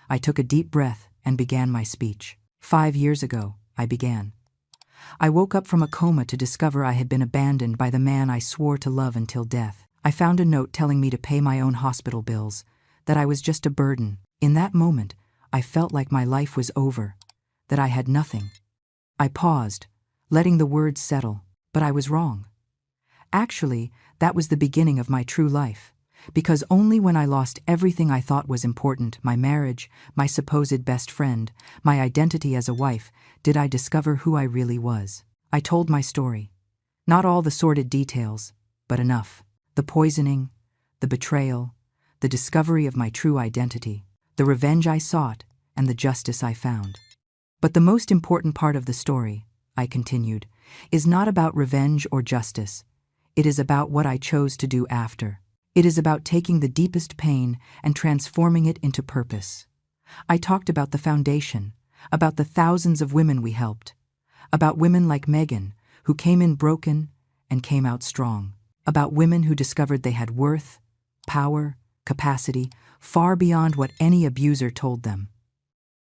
I took a deep breath and began my speech. 5 years ago, I began. I woke up from a coma to discover I had been abandoned by the man I swore to love until death. I found a note telling me to pay my own hospital bills, that I was just a burden. In that moment, I felt like my life was over, that I had nothing. I paused, letting the words settle, but I was wrong. Actually, that was the beginning of my true life. Because only when I lost everything I thought was important, my marriage, my supposed best friend, my identity as a wife, did I discover who I really was. I told my story. Not all the sordid details, but enough. The poisoning, the betrayal, the discovery of my true identity, the revenge I sought, and the justice I found. But the most important part of the story, I continued, is not about revenge or justice. It is about what I chose to do after. It is about taking the deepest pain and transforming it into purpose. I talked about the foundation, about the thousands of women we helped, about women like Megan, who came in broken and came out strong, about women who discovered they had worth, power, capacity, far beyond what any abuser told them.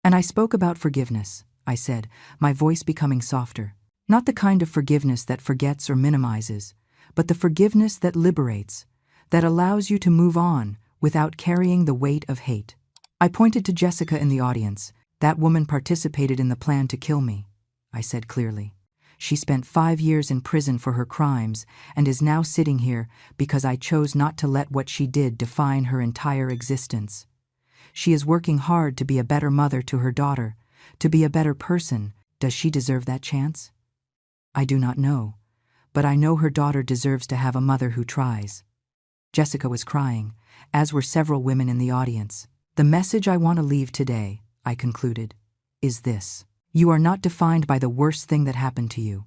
And I spoke about forgiveness, I said, my voice becoming softer. Not the kind of forgiveness that forgets or minimizes, but the forgiveness that liberates, that allows you to move on without carrying the weight of hate. I pointed to Jessica in the audience. That woman participated in the plan to kill me, I said clearly. She spent 5 years in prison for her crimes and is now sitting here because I chose not to let what she did define her entire existence. She is working hard to be a better mother to her daughter, to be a better person. Does she deserve that chance? I do not know, but I know her daughter deserves to have a mother who tries. Jessica was crying, as were several women in the audience. The message I want to leave today, I concluded, is this. You are not defined by the worst thing that happened to you.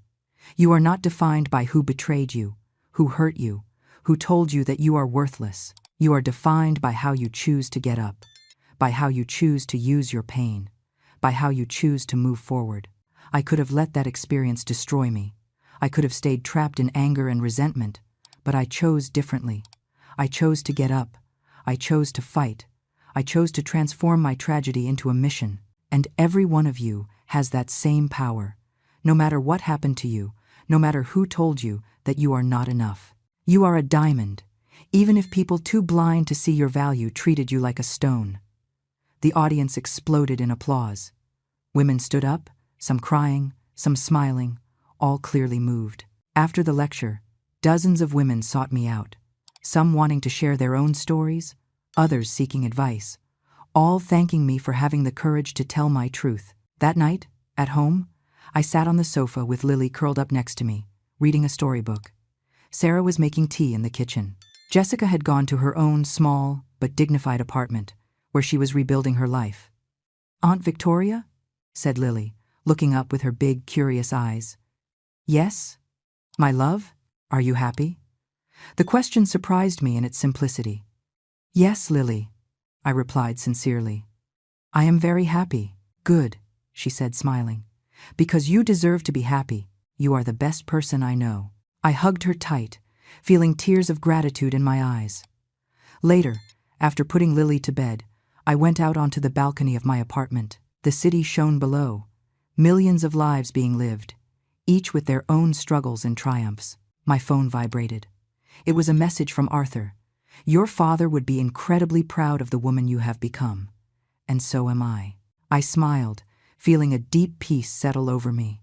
You are not defined by who betrayed you, who hurt you, who told you that you are worthless. You are defined by how you choose to get up, by how you choose to use your pain, by how you choose to move forward. I could have let that experience destroy me. I could have stayed trapped in anger and resentment, but I chose differently. I chose to get up. I chose to fight. I chose to transform my tragedy into a mission. And every one of you has that same power. No matter what happened to you, no matter who told you that you are not enough. You are a diamond, even if people too blind to see your value treated you like a stone. The audience exploded in applause. Women stood up, some crying, some smiling, all clearly moved. After the lecture, dozens of women sought me out, some wanting to share their own stories, others seeking advice, all thanking me for having the courage to tell my truth. That night, at home, I sat on the sofa with Lily curled up next to me, reading a storybook. Sarah was making tea in the kitchen. Jessica had gone to her own small but dignified apartment, where she was rebuilding her life. "Aunt Victoria?" said Lily, looking up with her big, curious eyes. "Yes? My love, are you happy?" The question surprised me in its simplicity. "Yes, Lily," I replied sincerely. "I am very happy." "Good," she said, smiling. "Because you deserve to be happy. You are the best person I know." I hugged her tight, feeling tears of gratitude in my eyes. Later, after putting Lily to bed, I went out onto the balcony of my apartment. The city shone below, millions of lives being lived, each with their own struggles and triumphs. My phone vibrated. It was a message from Arthur. "Your father would be incredibly proud of the woman you have become. And so am I." I smiled, feeling a deep peace settle over me.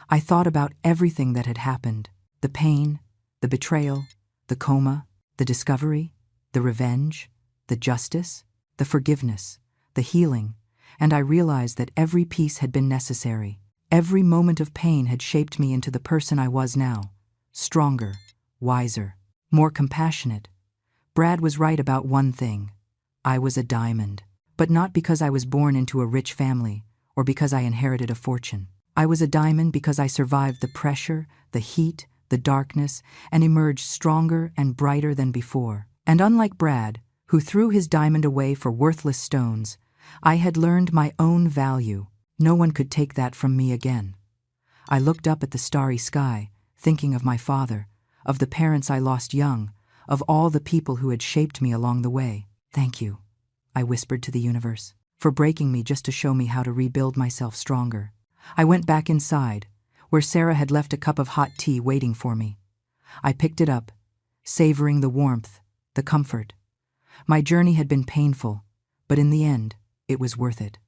I thought about everything that had happened. The pain, the betrayal, the coma, the discovery, the revenge, the justice, the forgiveness, the healing, and I realized that every piece had been necessary. Every moment of pain had shaped me into the person I was now, stronger, wiser, more compassionate. Brad was right about one thing. I was a diamond, but not because I was born into a rich family or because I inherited a fortune. I was a diamond because I survived the pressure, the heat, the darkness, and emerged stronger and brighter than before. And unlike Brad, who threw his diamond away for worthless stones, I had learned my own value. No one could take that from me again. I looked up at the starry sky, thinking of my father, of the parents I lost young, of all the people who had shaped me along the way. "Thank you," I whispered to the universe, "for breaking me just to show me how to rebuild myself stronger." I went back inside, where Sarah had left a cup of hot tea waiting for me. I picked it up, savoring the warmth, the comfort. My journey had been painful, but in the end, it was worth it,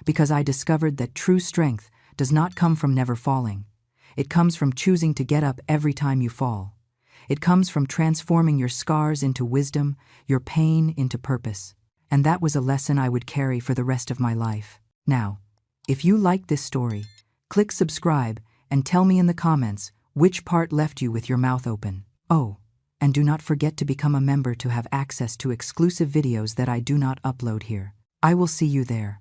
because I discovered that true strength does not come from never falling. It comes from choosing to get up every time you fall. It comes from transforming your scars into wisdom, your pain into purpose. And that was a lesson I would carry for the rest of my life. Now, if you liked this story, click subscribe and tell me in the comments which part left you with your mouth open. Oh, and do not forget to become a member to have access to exclusive videos that I do not upload here. I will see you there.